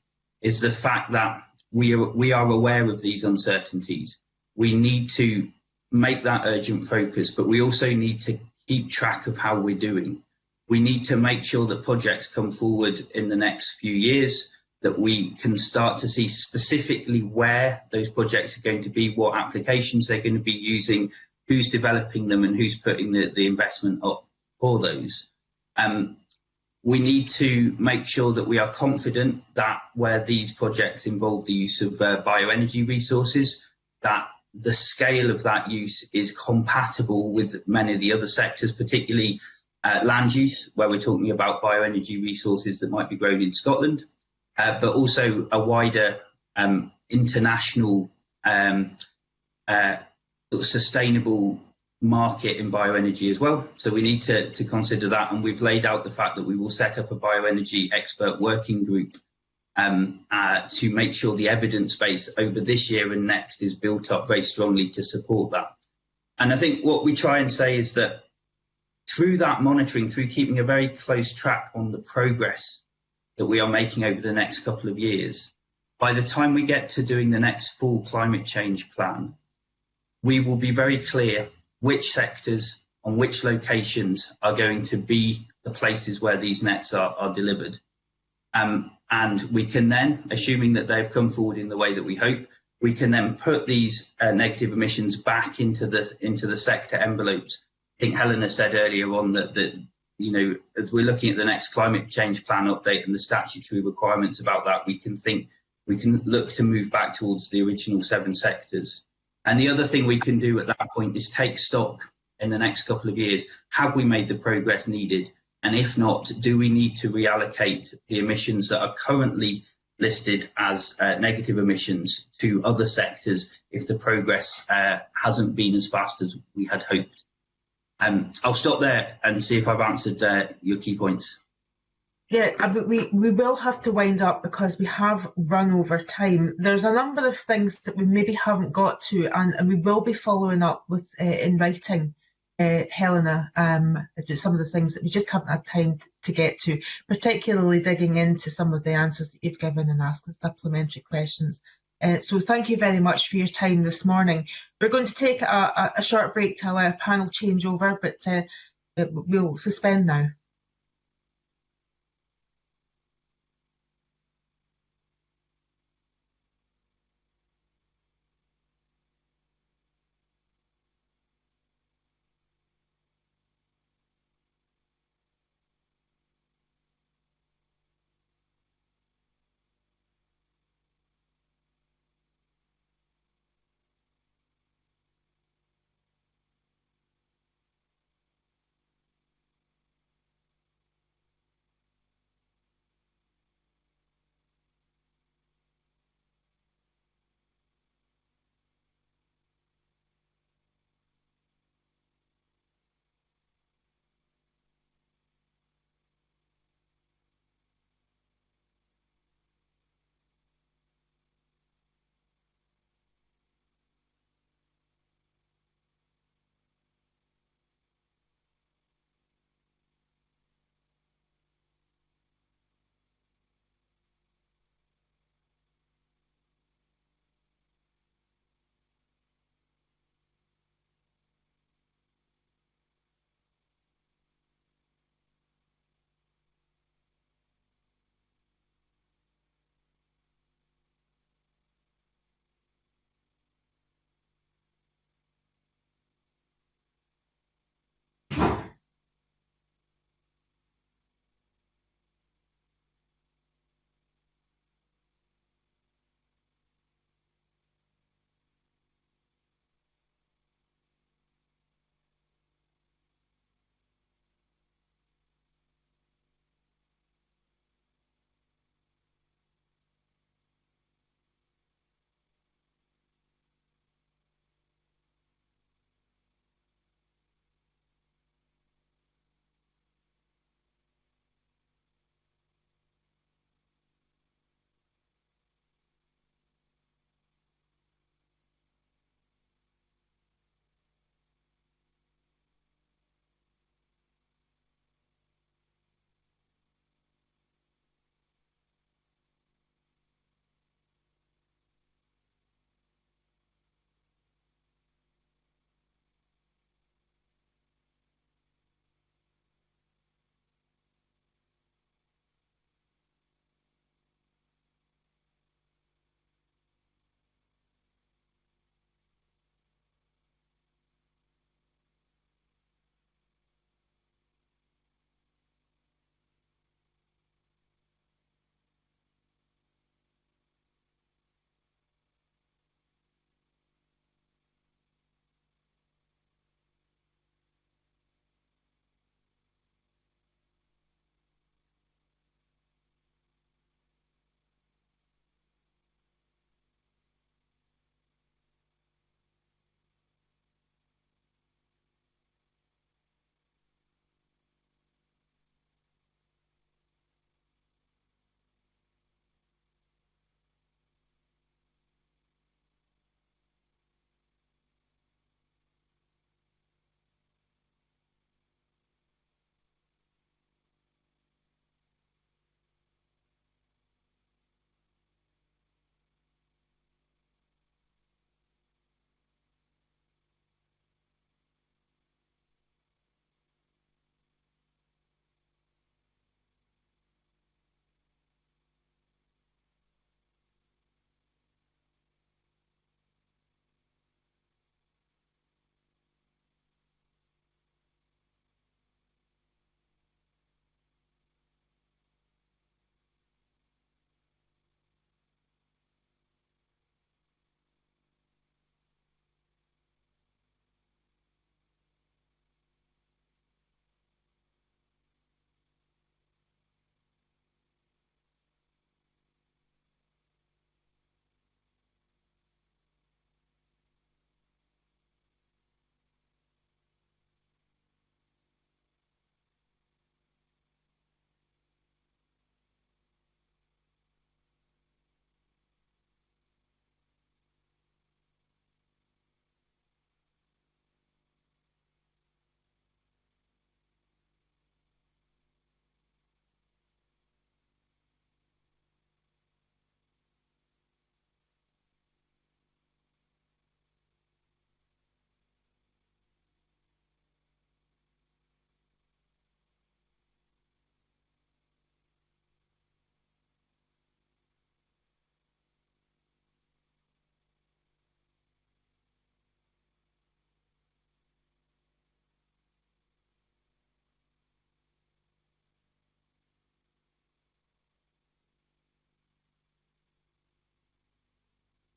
is the fact that we are aware of these uncertainties. We need to make that urgent focus, but we also need to keep track of how we're doing. We need to make sure that projects come forward in the next few years, that we can start to see specifically where those projects are going to be, what applications they're going to be using, who's developing them and who's putting the investment up for those. We need to make sure that we are confident that where these projects involve the use of bioenergy resources, that the scale of that use is compatible with many of the other sectors, particularly land use, where we're talking about bioenergy resources that might be grown in Scotland, but also a wider international sort of sustainable market in bioenergy as well. So we need to consider that, and we've laid out the fact that we will set up a bioenergy expert working group to make sure the evidence base over this year and next is built up very strongly to support that. And I think what we try and say is that through that monitoring, through keeping a very close track on the progress that we are making over the next couple of years, by the time we get to doing the next full climate change plan, we will be very clear which sectors on which locations are going to be the places where these nets are delivered. And we can then, assuming that they've come forward in the way that we hope, we can then put these negative emissions back into the sector envelopes. I think Helena said earlier on that you know, as we're looking at the next climate change plan update and the statutory requirements about that, we can look to move back towards the original 7 sectors. And the other thing we can do at that point is take stock in the next couple of years. Have we made the progress needed? And if not, do we need to reallocate the emissions that are currently listed as negative emissions to other sectors if the progress hasn't been as fast as we had hoped? I'll stop there and see if I've answered your key points. Yeah, we will have to wind up because we have run over time. There's a number of things that we maybe haven't got to, and we will be following up with in writing, Helena, some of the things that we just haven't had time to get to, particularly digging into some of the answers that you've given and asking supplementary questions. So thank you very much for your time this morning. We're going to take a short break to allow a panel changeover, but we'll suspend now.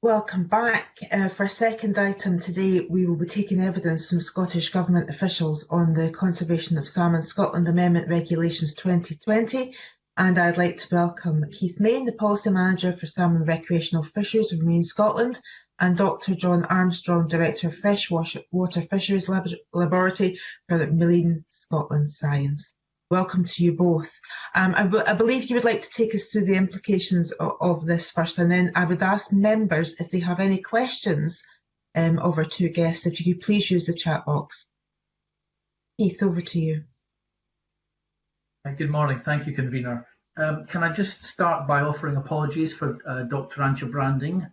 Welcome back. For a second item today, we will be taking evidence from Scottish Government officials on the Conservation of Salmon Scotland Amendment Regulations 2020. And I'd like to welcome Keith Main, the Policy Manager for Salmon Recreational Fisheries of Marine Scotland, and Dr. John Armstrong, Director of Freshwater Fisheries Laboratory for Marine Scotland Science. Welcome to you both. I believe you would like to take us through the implications of this first, and then I would ask members if they have any questions of our two guests, if you could please use the chat box. Keith, over to you. Good morning. Thank you, Convener. Can I just start by offering apologies for Dr. Antje Branding.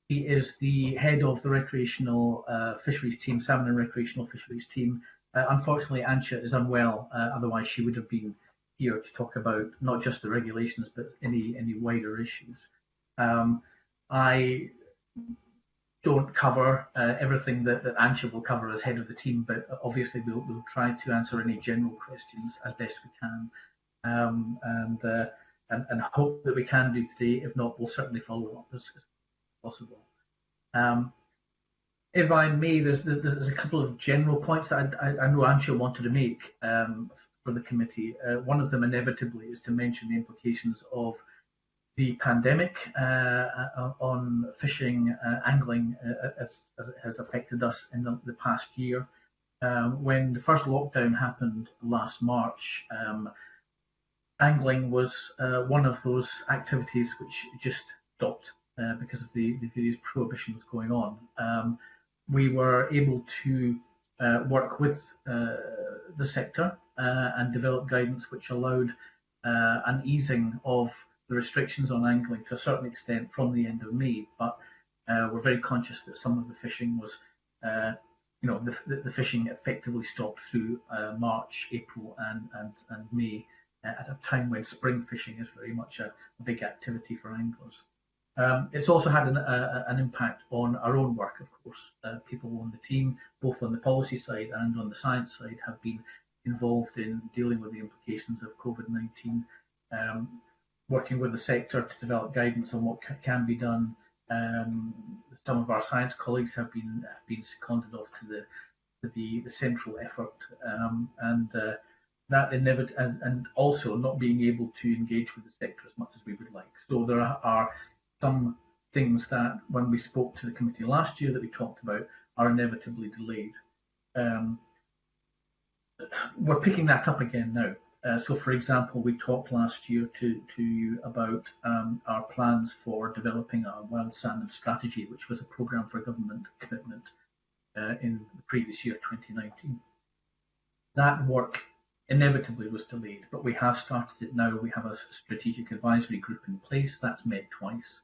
He is the head of the recreational fisheries team, salmon and recreational fisheries team. Unfortunately, Antje is unwell, otherwise she would have been here to talk about not just the regulations, but any wider issues. I don't cover everything that Antje will cover as head of the team, but obviously we'll try to answer any general questions as best we can, and hope that we can do today. If not, we'll certainly follow up as possible. If I may, there's a couple of general points that I know Antje wanted to make for the committee. One of them inevitably is to mention the implications of the pandemic on fishing, angling, as it has affected us in the past year. When the first lockdown happened last March, angling was one of those activities which just stopped because of the various prohibitions going on. We were able to work with the sector and develop guidance which allowed an easing of the restrictions on angling to a certain extent from the end of May, but we're very conscious that some of the fishing was, the fishing effectively stopped through March, April and May at a time when spring fishing is very much a big activity for anglers. It's also had an impact on our own work, of course. People on the team, both on the policy side and on the science side, have been involved in dealing with the implications of COVID-19, working with the sector to develop guidance on what can be done. Some of our science colleagues have been seconded off to the central effort, and also not being able to engage with the sector as much as we would like. So there are some things that, when we spoke to the committee last year that we talked about, are inevitably delayed. We're picking that up again now. So, for example, we talked last year to you about our plans for developing our wild salmon strategy, which was a programme for government commitment in the previous year, 2019. That work inevitably was delayed, but we have started it now. We have a strategic advisory group in place that's met twice.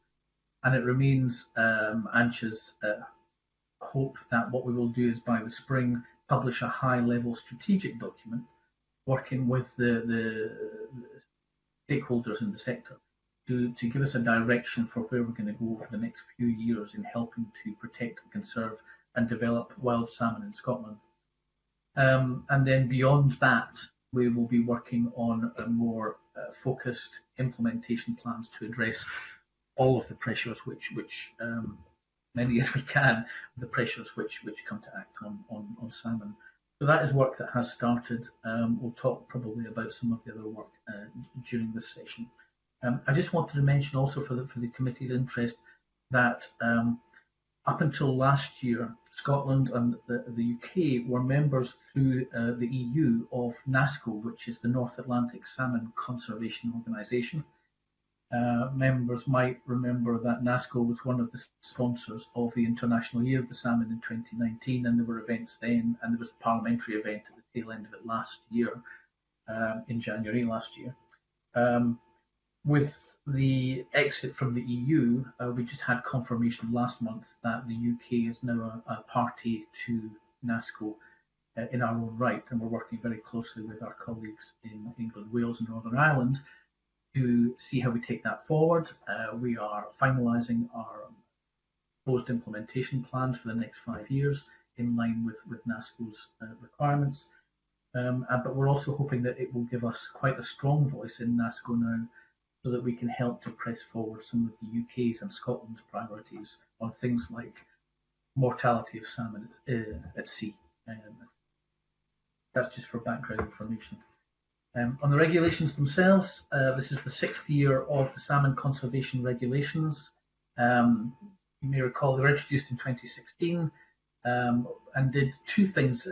And it remains Antje's hope that what we will do is by the spring publish a high-level strategic document working with the stakeholders in the sector to give us a direction for where we're going to go for the next few years in helping to protect and conserve and develop wild salmon in Scotland. And then beyond that, we will be working on a more focused implementation plans to address all of the pressures which many as we can, the pressures which come to act on salmon. So that is work that has started. We'll talk probably about some of the other work during this session. I just wanted to mention also for the committee's interest that up until last year, Scotland and the UK were members through the EU of NASCO, which is the North Atlantic Salmon Conservation Organisation. Members might remember that NASCO was one of the sponsors of the International Year of the Salmon in 2019, and there were events then, and there was a parliamentary event at the tail end of it last year, in January last year. With the exit from the EU, we just had confirmation last month that the UK is now a party to NASCO in our own right, and we're working very closely with our colleagues in England, Wales and Northern Ireland to see how we take that forward. We are finalising our proposed implementation plans for the next 5 years in line with NASCO's requirements. But we're also hoping that it will give us quite a strong voice in NASCO now so that we can help to press forward some of the UK's and Scotland's priorities on things like mortality of salmon at sea. That's just for background information. On the regulations themselves, this is the 6th year of the salmon conservation regulations. You may recall they were introduced in 2016 and did two things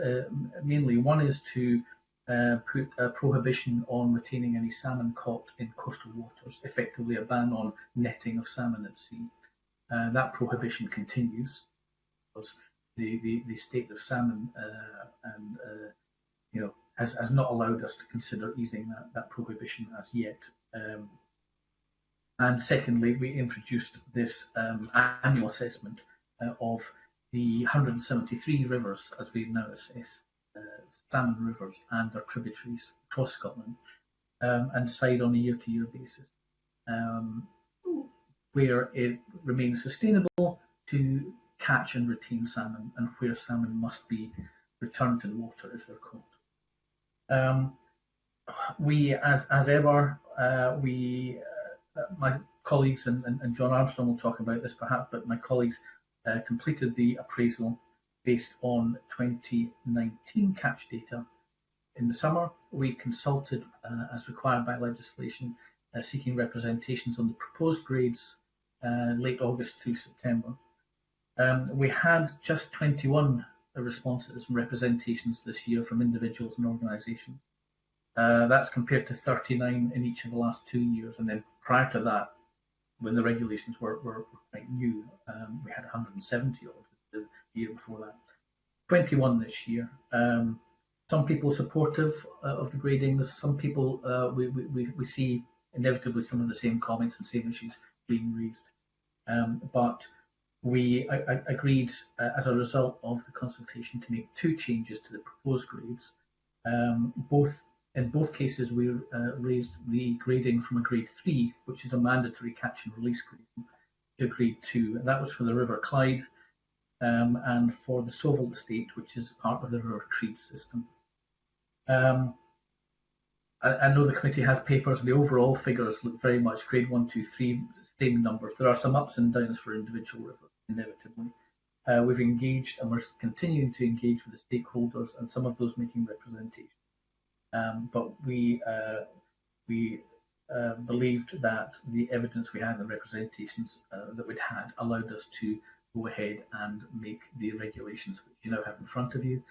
mainly. One is to put a prohibition on retaining any salmon caught in coastal waters, effectively a ban on netting of salmon at sea. That prohibition continues because the state of salmon has not allowed us to consider easing that prohibition as yet. And secondly, we introduced this annual assessment of the 173 rivers, as we now assess salmon rivers and their tributaries across Scotland, and decide on a year-to-year basis where it remains sustainable to catch and retain salmon, and where salmon must be returned to the water if they're caught. We, as ever, my colleagues and John Armstrong will talk about this perhaps, but my colleagues completed the appraisal based on 2019 catch data. In the summer, we consulted, as required by legislation, seeking representations on the proposed grades late August through September. We had just 21 responses and representations this year from individuals and organisations. That's compared to 39 in each of the last 2 years, and then prior to that, when the regulations were quite new, we had 170 the year before that. 21 this year. Some people supportive of the gradings, some people we see inevitably some of the same comments and same issues being raised. But we agreed as a result of the consultation to make 2 changes to the proposed grades. In both cases, we raised the grading from a grade 3, which is a mandatory catch and release grading, to grade 2. And that was for the River Clyde and for the Soval estate, which is part of the River Crede system. I know the committee has papers, and the overall figures look very much grade 1, 2, 3, same numbers. There are some ups and downs for individual rivers, inevitably. We've engaged, and we're continuing to engage with the stakeholders, and some of those making representations. But we believed that the evidence we had and the representations that we'd had allowed us to go ahead and make the regulations, which you now have in front of you.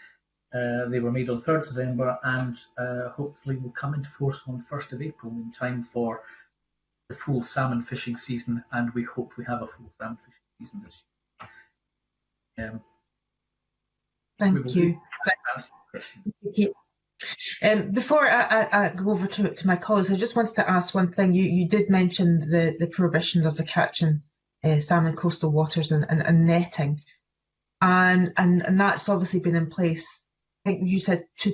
They were made on 3rd December and hopefully will come into force on 1st of April in time for the full salmon fishing season, and we hope we have a full salmon fishing season this year. Thank you. Before I go over to my colleagues, I just wanted to ask one thing. You did mention the prohibitions of the catching salmon coastal waters and netting, and that's obviously been in place. I think you said to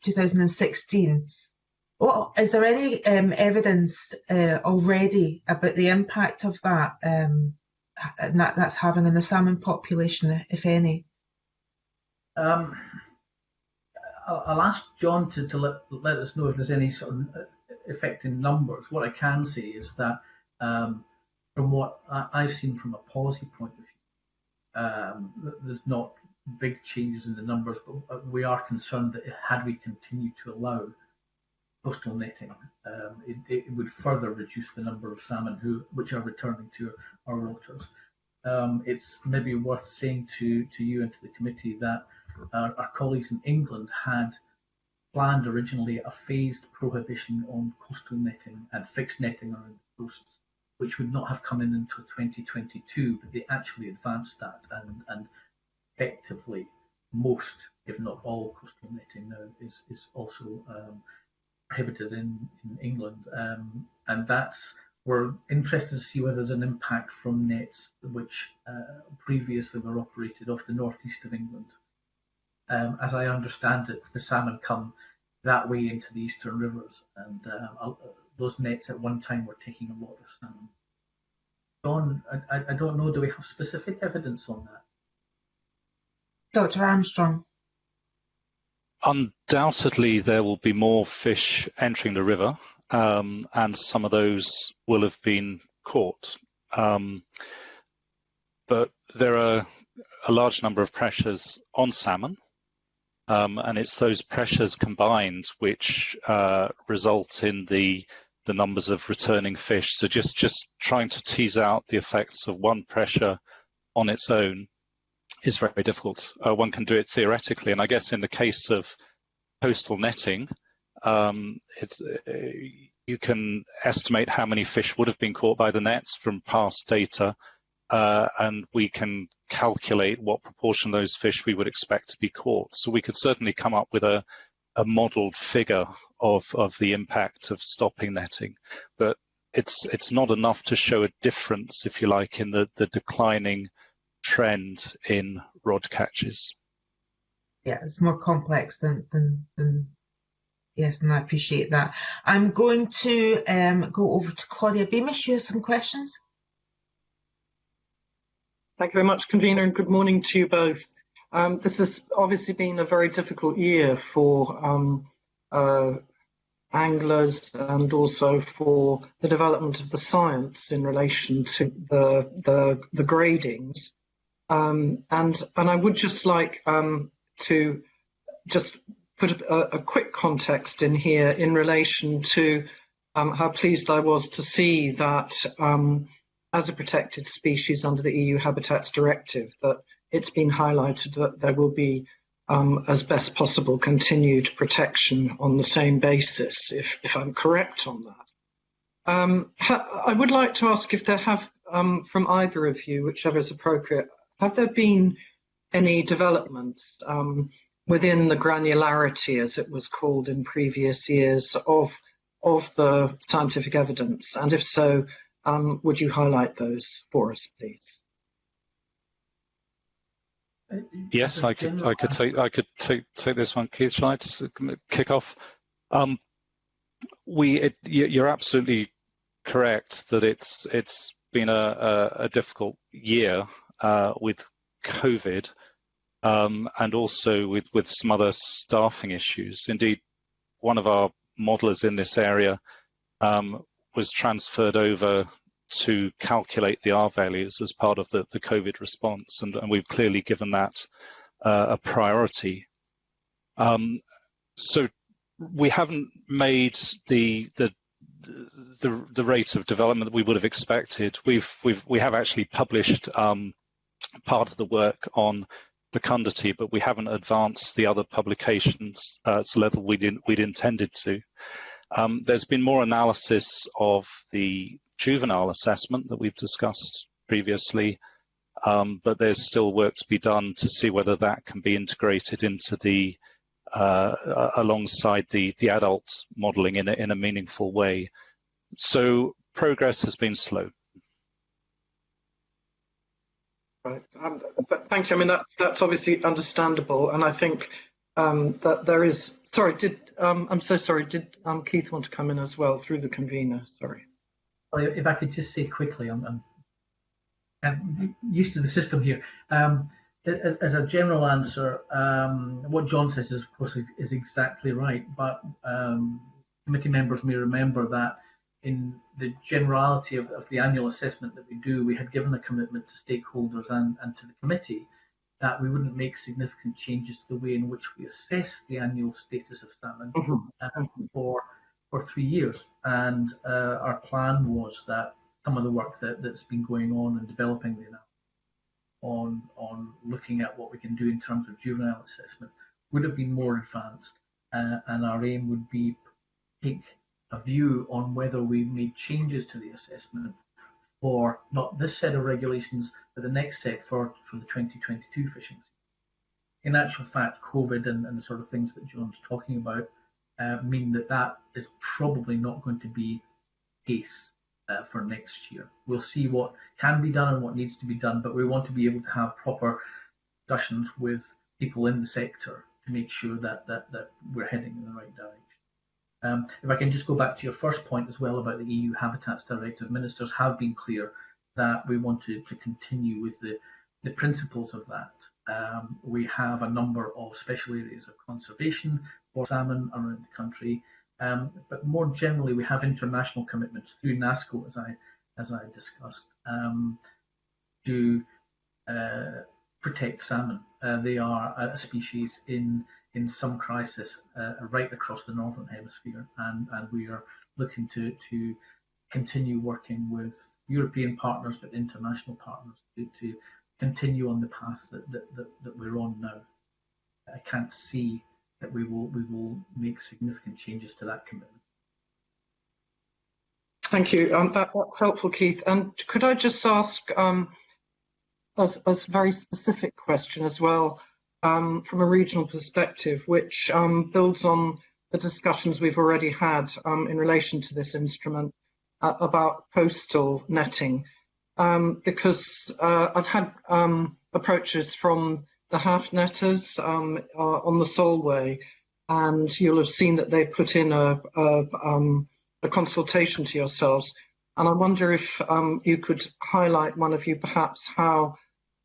2016. Well, is there any evidence already about the impact of that that's having on the salmon population, if any? I'll ask John to let us know if there's any sort of effect in numbers. What I can say is that from what I've seen from a policy point of view, there's not big changes in the numbers, but we are concerned that had we continued to allow coastal netting, it would further reduce the number of salmon which are returning to our waters. It's maybe worth saying to you and to the committee that our colleagues in England had planned originally a phased prohibition on coastal netting and fixed netting around the coasts, which would not have come in until 2022, but they actually advanced that, and effectively most, if not all, coastal netting now is also prohibited in England, and we're interested to see whether there's an impact from nets which previously were operated off the northeast of England. As I understand it, the salmon come that way into the eastern rivers, and those nets at one time were taking a lot of salmon. John, I don't know, do we have specific evidence on that? Dr. Armstrong. Undoubtedly, there will be more fish entering the river, and some of those will have been caught. But there are a large number of pressures on salmon, and it's those pressures combined which result in the numbers of returning fish. So just trying to tease out the effects of one pressure on its own is very difficult. One can do it theoretically, and I guess in the case of coastal netting, you can estimate how many fish would have been caught by the nets from past data, and we can calculate what proportion of those fish we would expect to be caught. So we could certainly come up with a modelled figure of the impact of stopping netting, but it's not enough to show a difference, if you like, in the declining trend in rod catches. Yeah, it's more complex than yes, and I appreciate that. I'm going to go over to Claudia Beamish. You have some questions? Thank you very much, Convener, and good morning to you both. This has obviously been a very difficult year for anglers and also for the development of the science in relation to the gradings. And I would just like to just put a quick context in here in relation to how pleased I was to see that as a protected species under the EU Habitats Directive, that it's been highlighted that there will be, as best possible, continued protection on the same basis, if I'm correct on that. I would like to ask if there have, from either of you, whichever is appropriate, have there been any developments within the granularity, as it was called in previous years, of the scientific evidence? And if so, would you highlight those for us, please? Yes, I could take this one, Keith. Shall I kick off? You're absolutely correct that it's been a difficult year with COVID, and also with some other staffing issues. Indeed, one of our modelers in this area was transferred over to calculate the R values as part of the COVID response, and we've clearly given that a priority. So we haven't made the rate of development that we would have expected. We have actually published part of the work on fecundity, but we haven't advanced the other publications to the level we'd intended to. There's been more analysis of the juvenile assessment that we've discussed previously, but there's still work to be done to see whether that can be integrated into the alongside the adult modelling in a meaningful way. So progress has been slow. Right. Thank you. I mean, that's obviously understandable, and I think that there is. Sorry, I'm so sorry. Did Keith want to come in as well through the convener? Sorry. Well, if I could just say quickly, I'm used to the system here. As a general answer, what John says is, of course, is exactly right. But committee members may remember that in the generality of the annual assessment that we do, we had given a commitment to stakeholders and to the committee that we wouldn't make significant changes to the way in which we assess the annual status of salmon for 3 years. And our plan was that some of the work that's been going on and developing the analysis on looking at what we can do in terms of juvenile assessment would have been more advanced, and our aim would be to take a view on whether we made changes to the assessment for not this set of regulations, but the next set for the 2022 fishing season. In actual fact, COVID and the sort of things that John's talking about mean that is probably not going to be the case for next year. We'll see what can be done and what needs to be done, but we want to be able to have proper discussions with people in the sector to make sure that we're heading in the right direction. If I can just go back to your first point as well about the EU Habitats Directive, ministers have been clear that we wanted to continue with the principles of that. We have a number of special areas of conservation for salmon around the country. But more generally, we have international commitments through NASCO, as I discussed, to protect salmon. They are a species in some crisis right across the northern hemisphere, and we are looking to continue working with European partners, but international partners to continue on the path that we're on now. I can't see that we will make significant changes to that commitment. Thank you. That's helpful, Keith. And could I just ask a very specific question as well, from a regional perspective, which builds on the discussions we've already had in relation to this instrument about coastal netting, because I've had approaches from the half netters on the Solway, and you'll have seen that they put in a consultation to yourselves. And I wonder if you could highlight, one of you perhaps, how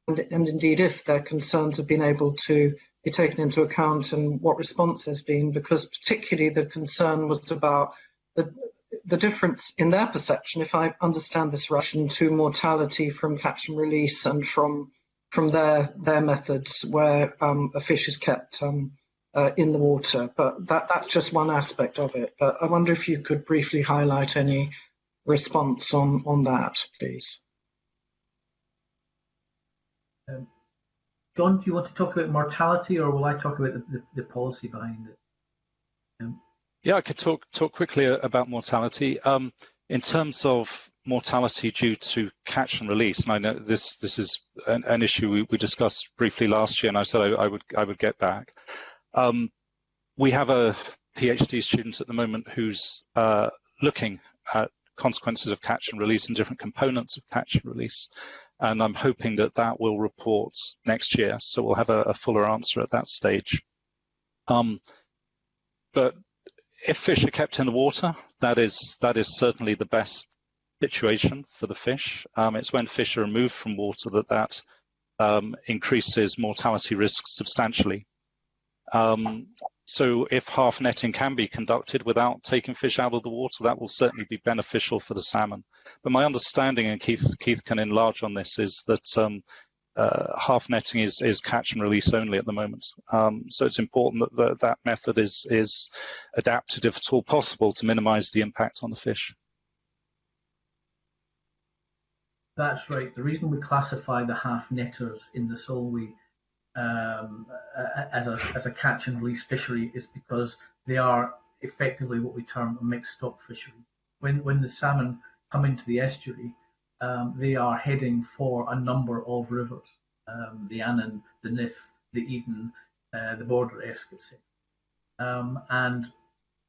and indeed if their concerns have been able to be taken into account and what response there's been, because particularly the concern was about the difference in their perception, if I understand this right, to mortality from catch and release and from their methods where a fish is kept in the water. But that's just one aspect of it. But I wonder if you could briefly highlight any response on that, please. John, do you want to talk about mortality, or will I talk about the policy behind it? Yeah, I could talk quickly about mortality. In terms of mortality due to catch and release, and I know this is an issue we discussed briefly last year, and I said I would get back. We have a PhD student at the moment who's looking at consequences of catch and release and different components of catch and release, and I'm hoping that will report next year, so we'll have a fuller answer at that stage. But if fish are kept in the water, that is certainly the best situation for the fish. It's when fish are removed from water that increases mortality risks substantially. So if half netting can be conducted without taking fish out of the water, that will certainly be beneficial for the salmon. But my understanding, and Keith can enlarge on this, is that half netting is catch and release only at the moment. So it's important that that method is adapted, if at all possible, to minimise the impact on the fish. That's right. The reason we classify the half netters in the Solway as a catch and release fishery is because they are effectively what we term a mixed stock fishery. When the salmon come into the estuary, they are heading for a number of rivers, the Annan, the Nith, the Eden, the Border Esk, etc. And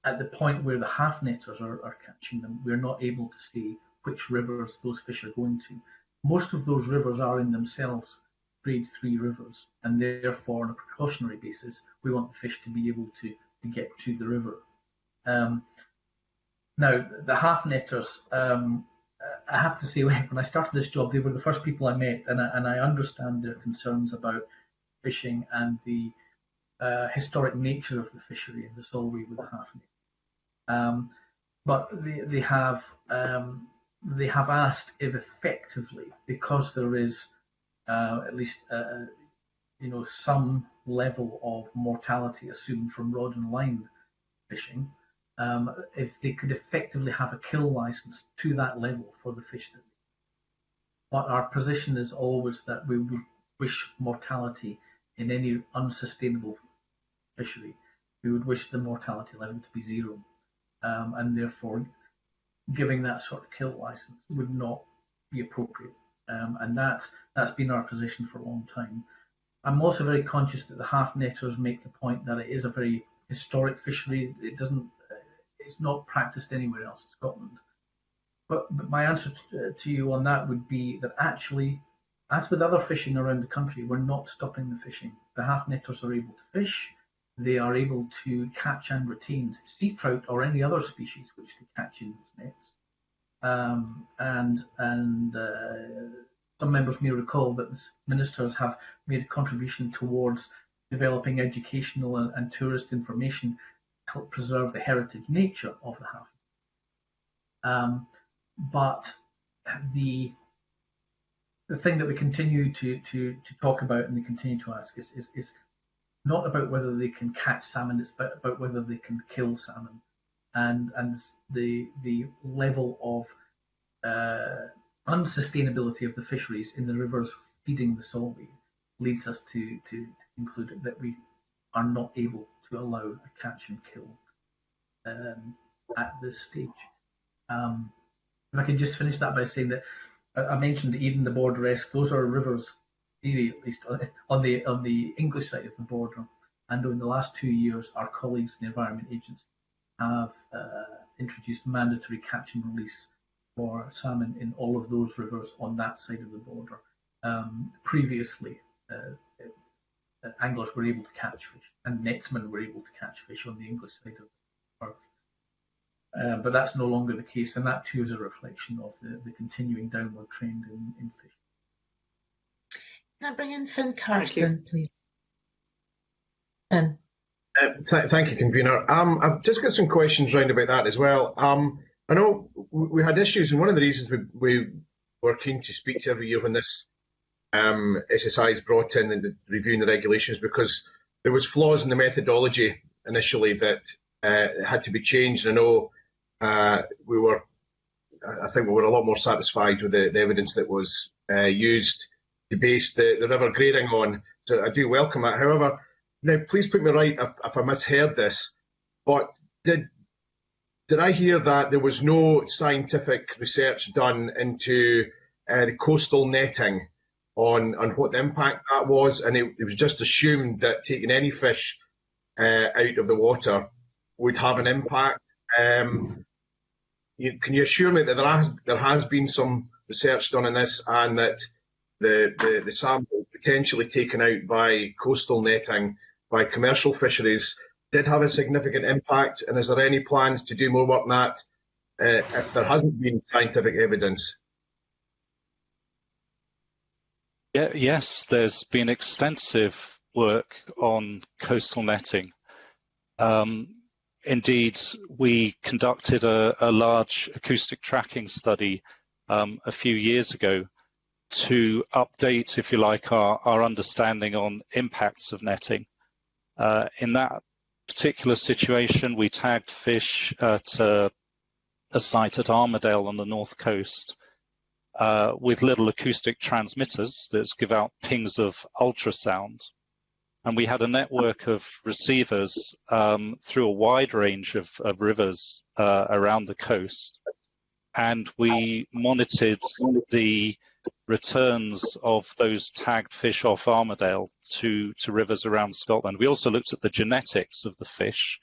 at the point where the half netters are catching them, we're not able to see which rivers those fish are going to. Most of those rivers are in themselves grade 3 rivers, and therefore on a precautionary basis we want the fish to be able to get to the river. Now the half netters, I have to say, when I started this job, they were the first people I met, and I understand their concerns about fishing and the historic nature of the fishery in the Solway with the half net. But they have asked if effectively, because there is at least some level of mortality assumed from rod and line fishing, if they could effectively have a kill license to that level for the fish. But our position is always that we would wish mortality in any unsustainable fishery. We would wish the mortality level to be 0, and therefore giving that sort of kill license would not be appropriate. And that's been our position for a long time. I'm also very conscious that the half netters make the point that it is a very historic fishery. It's not practiced anywhere else in Scotland. But my answer to you on that would be that actually, as with other fishing around the country, we're not stopping the fishing. The half netters are able to fish. They are able to catch and retain sea trout or any other species which they catch in those nets. Some members may recall that ministers have made a contribution towards developing educational and tourist information help preserve the heritage nature of the Half. But the thing that we continue to talk about and they continue to ask is not about whether they can catch salmon, it's about whether they can kill salmon. And the level of unsustainability of the fisheries in the rivers feeding the saltweed leads us to conclude that we are not able to allow a catch and kill at this stage. If I could just finish that by saying that I mentioned Eden, the Border Esk, those are rivers, really at least on the English side of the border. And over the last 2 years, our colleagues in the Environment Agency have introduced mandatory catch and release for salmon in all of those rivers on that side of the border. Previously, anglers were able to catch fish and netsmen were able to catch fish on the English side of the Firth. But that's no longer the case, and that too is a reflection of the continuing downward trend in fish. Can I bring in Finn Carson, please? Finn. Thank you, Convener. I've just got some questions round about that as well. I know we had issues, and one of the reasons we were keen to speak to every year when this SSI is brought in and reviewing the regulations, because there was flaws in the methodology initially that had to be changed. I know I think we were a lot more satisfied with the evidence that was used to base the river grading on. So I do welcome that. However, now please put me right if I misheard this, but did I hear that there was no scientific research done into the coastal netting on what the impact that was, and it was just assumed that taking any fish out of the water would have an impact? Can you assure me that there has been some research done on this, and that the sample potentially taken out by coastal netting by commercial fisheries did have a significant impact? And is there any plans to do more work on that if there hasn't been scientific evidence? Yes, there's been extensive work on coastal netting. Indeed, we conducted a large acoustic tracking study a few years ago to update, if you like, our understanding on impacts of netting. In that particular situation, we tagged fish at a site at Armadale on the north coast with little acoustic transmitters that give out pings of ultrasound. And we had a network of receivers through a wide range of rivers around the coast. And we monitored the returns of those tagged fish off Armadale to rivers around Scotland. We also looked at the genetics of the fish,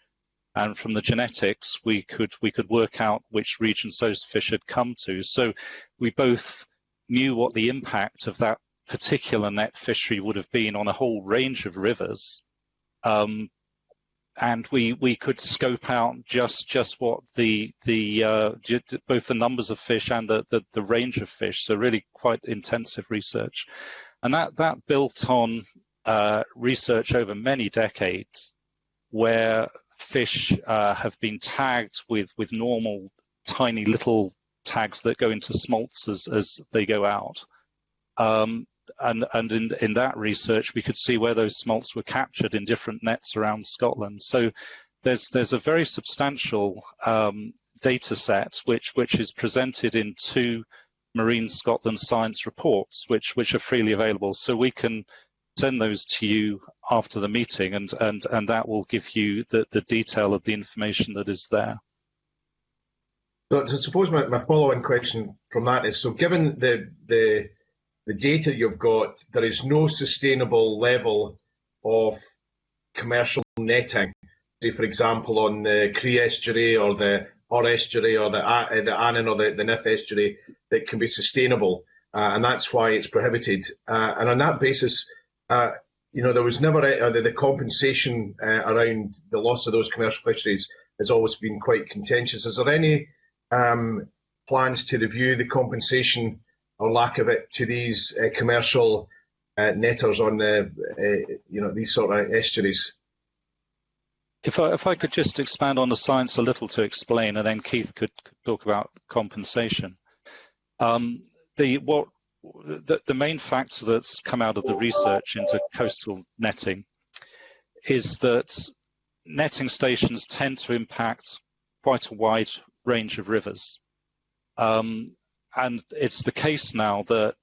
and from the genetics we could work out which regions those fish had come to. So we both knew what the impact of that particular net fishery would have been on a whole range of rivers, and we could scope out just what both the numbers of fish and the range of fish. So really quite intensive research, and that built on research over many decades, where fish have been tagged with normal tiny little tags that go into smolts as they go out. And in that research, we could see where those smolts were captured in different nets around Scotland. So there's a very substantial data set which is presented in 2 Marine Scotland science reports, which are freely available. So we can send those to you after the meeting, and that will give you the detail of the information that is there. So I suppose my follow-on question from that is, so given the data you've got, there is no sustainable level of commercial netting, say for example on the Cree estuary or the Or estuary or the Annan or the Nith estuary, that can be sustainable, and that's why it's prohibited. And on that basis, there was never the compensation around the loss of those commercial fisheries has always been quite contentious. Is there any plans to review the compensation or lack of it to these commercial netters on the these sort of estuaries? If I could just expand on the science a little to explain, and then Keith could talk about compensation. The main factor that's come out of the research into coastal netting is that netting stations tend to impact quite a wide range of rivers. And it's the case now that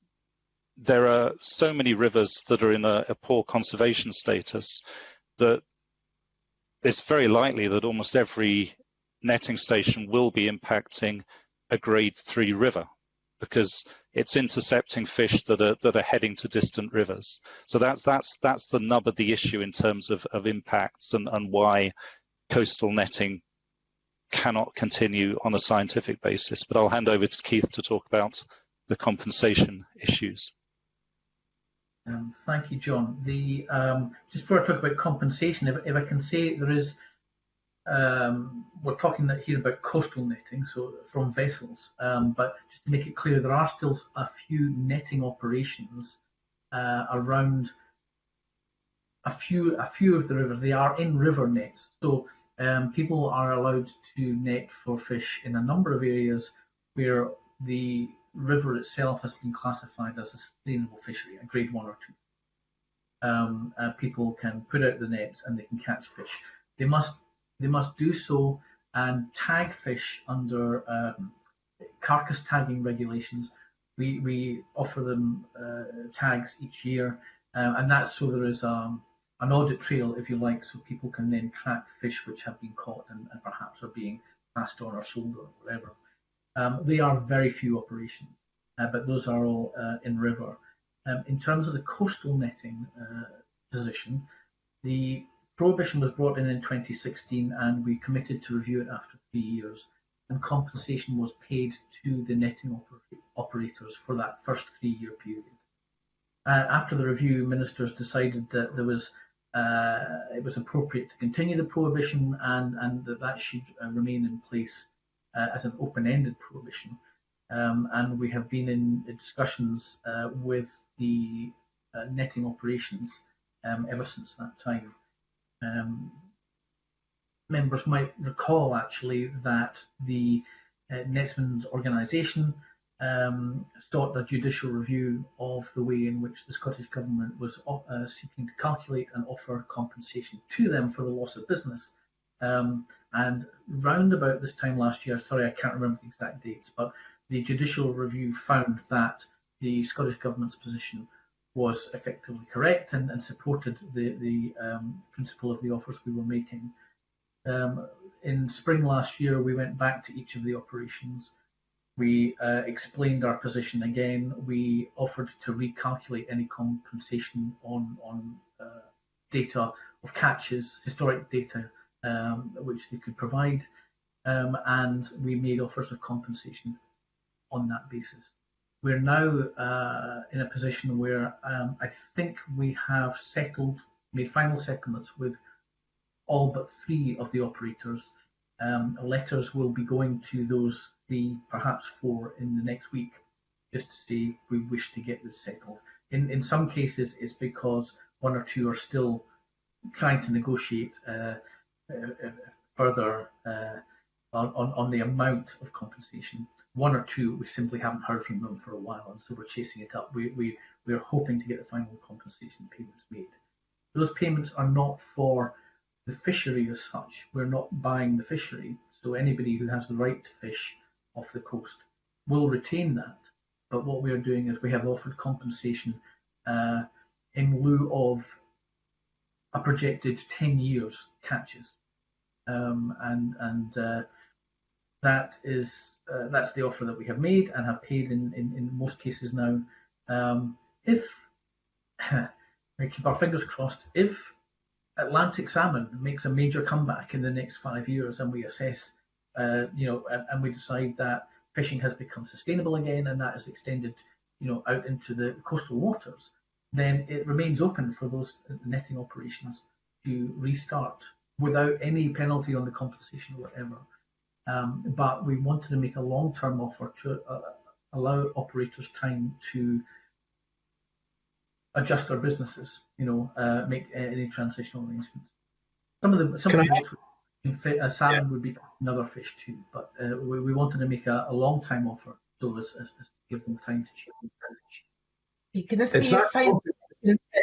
there are so many rivers that are in a poor conservation status that it's very likely that almost every netting station will be impacting a grade 3 river, because it's intercepting fish that are heading to distant rivers. So that's the nub of the issue in terms of impacts and why coastal netting cannot continue on a scientific basis. But I'll hand over to Keith to talk about the compensation issues. Thank you, John. Just before I talk about compensation, if I can say, there is, we're talking here about coastal netting, so from vessels, but just to make it clear, there are still a few netting operations around a few of the rivers. They are in river nets, so people are allowed to net for fish in a number of areas where the river itself has been classified as a sustainable fishery, a grade 1 or 2. People can put out the nets and they can catch fish. They must do so and tag fish under carcass tagging regulations. We offer them tags each year, and that's so there is an audit trail, if you like, so people can then track fish which have been caught and perhaps are being passed on or sold or whatever. They are very few operations, but those are all in river. In terms of the coastal netting position, the prohibition was brought in 2016, and we committed to review it after 3 years, and compensation was paid to the netting operators for that first 3-year period. After the review, ministers decided that there was it was appropriate to continue the prohibition, and that should remain in place as an open-ended prohibition, and we have been in discussions with the netting operations ever since that time. Members might recall actually that the Netsmen's organisation sought a judicial review of the way in which the Scottish Government was seeking to calculate and offer compensation to them for the loss of business. And round about this time last year, sorry, I can't remember the exact dates, but the judicial review found that the Scottish Government's position was effectively correct and supported the principle of the offers we were making. In spring last year, we went back to each of the operations. We explained our position again. We offered to recalculate any compensation on data of catches, historic data, which they could provide, and we made offers of compensation on that basis. We're now in a position where I think we have made final settlements with all but 3 of the operators. Letters will be going to those 3, perhaps 4 in the next week, just to say we wish to get this settled. In some cases, it's because 1 or 2 are still trying to negotiate further on the amount of compensation. 1 or 2, we simply haven't heard from them for a while, and so we're chasing it up. We're hoping to get the final compensation payments made. Those payments are not for the fishery as such. We're not buying the fishery, so anybody who has the right to fish off the coast will retain that. But what we are doing is we have offered compensation in lieu of a projected 10 years catches, that's the offer that we have made and have paid in most cases now. If we keep our fingers crossed, if Atlantic salmon makes a major comeback in the next 5 years, and we assess, and we decide that fishing has become sustainable again, and that is extended, out into the coastal waters, then it remains open for those netting operations to restart without any penalty on the compensation or whatever. But we wanted to make a long-term offer to allow operators time to adjust their businesses, make any transitional arrangements. Some of the salmon would be another fish too, but we wanted to make a long time offer, so as give them time to change. Can this be your final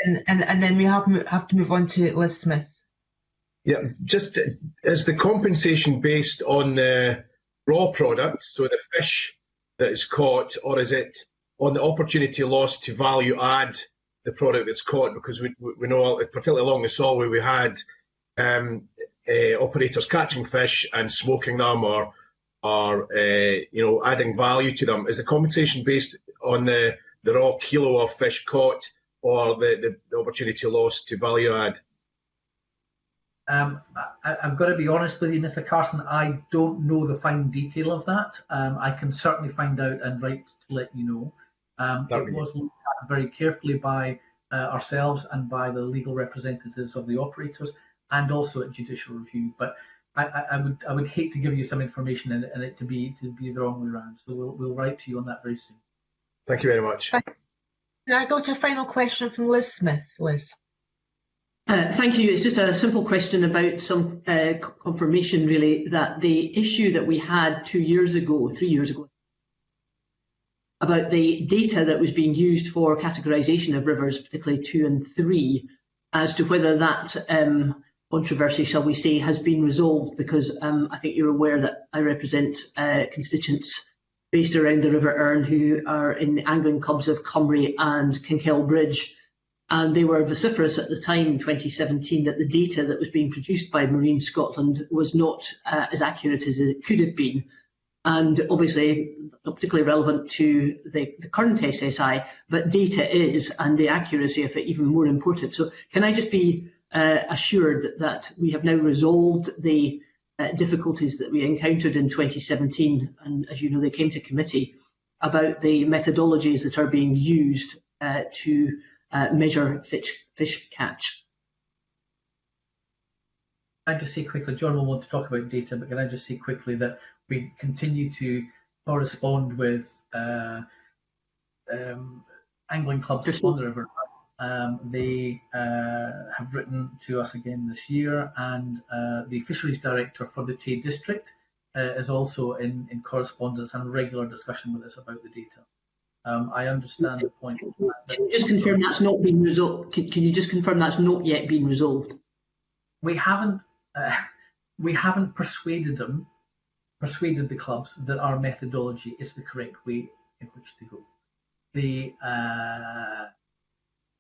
and then we have to move on to Liz Smith? Yeah, just is the compensation based on the raw product, so the fish that is caught, or is it on the opportunity lost to value add the product that's caught? Because we know, particularly along the Solway, we had operators catching fish and smoking them, or adding value to them. Is the compensation based on the raw kilo of fish caught, or the opportunity lost to value add? I've got to be honest with you, Mr. Carson, I don't know the fine detail of that. I can certainly find out and write to let you know. It was looked at very carefully by ourselves and by the legal representatives of the operators, and also at judicial review. But I would hate to give you some information and it to be the wrong way around. So we'll write to you on that very soon. Thank you very much. Can I go to a final question from Liz Smith? Liz. Thank you. It's just a simple question about some confirmation, really, that the issue that we had 3 years ago, about the data that was being used for categorisation of rivers, particularly 2 and 3, as to whether that controversy, shall we say, has been resolved, because I think you're aware that I represent constituents based around the River Erne who are in the angling clubs of Cumbrae and Kinkell Bridge. And they were vociferous at the time, in 2017, that the data that was being produced by Marine Scotland was not as accurate as it could have been. And obviously, not particularly relevant to the current SSI, but data is, and the accuracy of it even more important. So can I just be assured that we have now resolved the difficulties that we encountered in 2017, and as you know, they came to committee, about the methodologies that are being used to measure fish catch? I just say quickly, John will want to talk about data, but can I just say quickly that we continue to correspond with angling clubs on the River. They have written to us again this year, and the fisheries director for the Tay district is also in correspondence and regular discussion with us about the data. I understand the point. Can you just confirm that's not been resolved? Can you just confirm that's not yet been resolved? We haven't persuaded the clubs that our methodology is the correct way in which to go.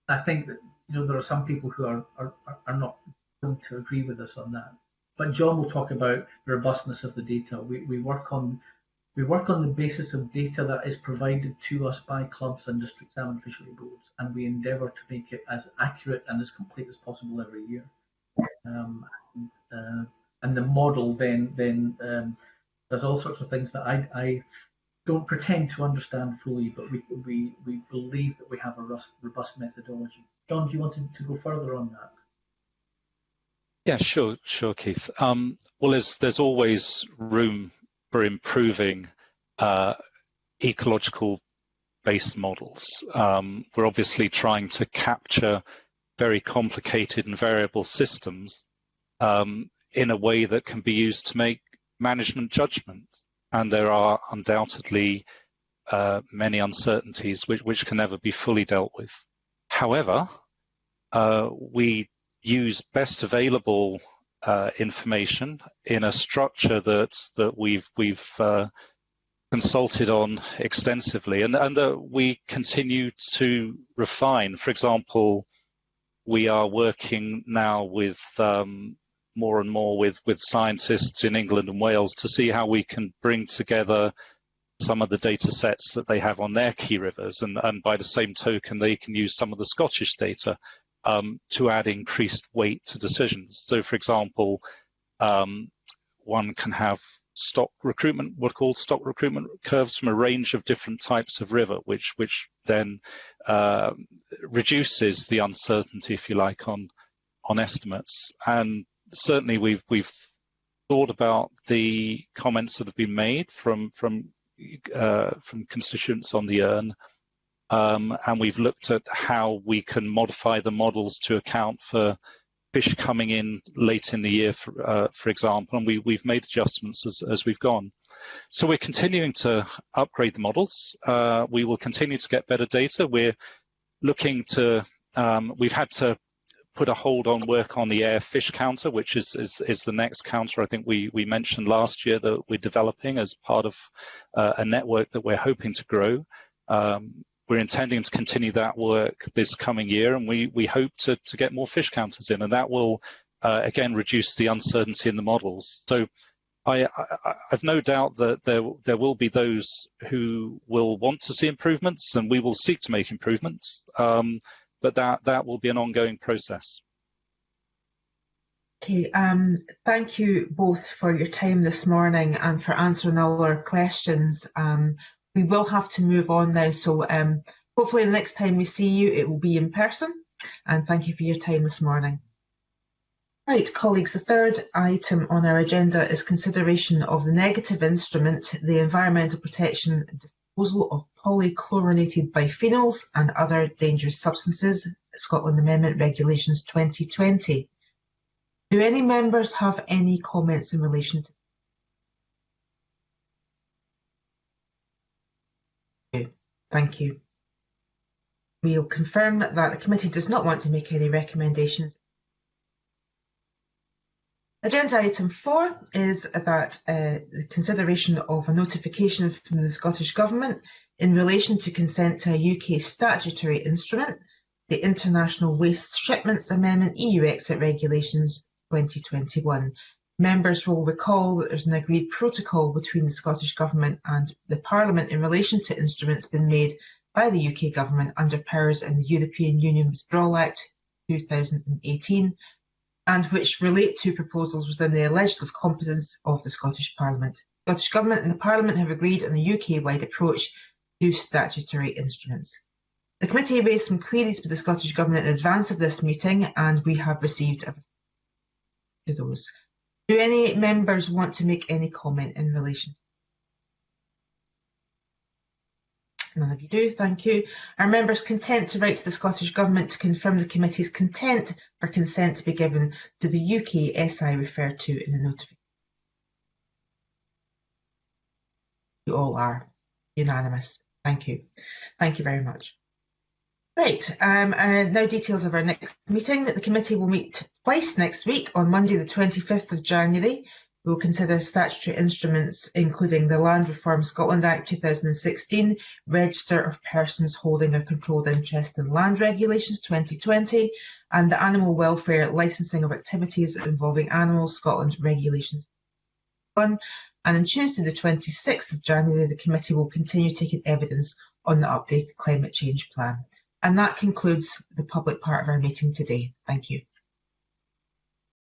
I think that there are some people who are not going to agree with us on that. But John will talk about the robustness of the data. We work on the basis of data that is provided to us by clubs and district salmon fishery boards, and we endeavour to make it as accurate and as complete as possible every year. And the model then does all sorts of things that I don't pretend to understand fully, but we believe that we have a robust methodology. John, do you want to go further on that? Yeah, sure, Keith. Well, there's always room for improving ecological-based models. We're obviously trying to capture very complicated and variable systems in a way that can be used to make management judgments. And there are undoubtedly many uncertainties which can never be fully dealt with. However, we use best available information in a structure that we've consulted on extensively, and that we continue to refine. For example, we are working now with more and more with scientists in England and Wales to see how we can bring together some of the data sets that they have on their key rivers, and by the same token they can use some of the Scottish data to add increased weight to decisions. So, for example, one can have stock recruitment, what are called stock recruitment curves from a range of different types of river, which then reduces the uncertainty, if you like, on estimates. And certainly we've thought about the comments that have been made from constituents on the Erne, and we've looked at how we can modify the models to account for fish coming in late in the year, for example, and we've made adjustments as we've gone. So we're continuing to upgrade the models. We will continue to get better data. We're looking to, we've had to put a hold on work on the air fish counter, which is the next counter I think we mentioned last year that we're developing as part of a network that we're hoping to grow. We're intending to continue that work this coming year, and we hope to get more fish counters in, and that will again reduce the uncertainty in the models. So I've no doubt that there will be those who will want to see improvements, and we will seek to make improvements, but that will be an ongoing process. Okay, thank you both for your time this morning and for answering all our questions. We will have to move on now, so hopefully the next time we see you it will be in person, and thank you for your time this morning. Right, colleagues, the third item on our agenda is consideration of the negative instrument, the Environmental Protection Disposal of Polychlorinated Biphenyls and Other Dangerous Substances, Scotland Amendment Regulations 2020. Do any members have any comments in relation to Thank you. We'll confirm that the committee does not want to make any recommendations. Agenda item 4 is that the consideration of a notification from the Scottish Government in relation to consent to a UK statutory instrument, the International Waste Shipments Amendment EU Exit Regulations 2021. Members will recall that there's an agreed protocol between the Scottish Government and the Parliament in relation to instruments being made by the UK Government under powers in the European Union Withdrawal Act 2018, and which relate to proposals within the legislative competence of the Scottish Parliament. The Scottish Government and the Parliament have agreed on a UK-wide approach to statutory instruments. The committee raised some queries with the Scottish Government in advance of this meeting, and we have received to those. Do any members want to make any comment in relation? None of you do, thank you. Are members content to write to the Scottish Government to confirm the committee's content for consent to be given to the UK SI referred to in the notification? You all are unanimous. Thank you. Thank you very much. Right, now details of our next meeting. The committee will meet twice next week. On Monday the 25th of January, we will consider statutory instruments including the Land Reform Scotland Act 2016, Register of Persons Holding a Controlled Interest in Land Regulations 2020, and the Animal Welfare Licensing of Activities Involving Animals Scotland Regulations 1. And on Tuesday the 26th of January, the committee will continue taking evidence on the updated climate change plan. And that concludes the public part of our meeting today. Thank you.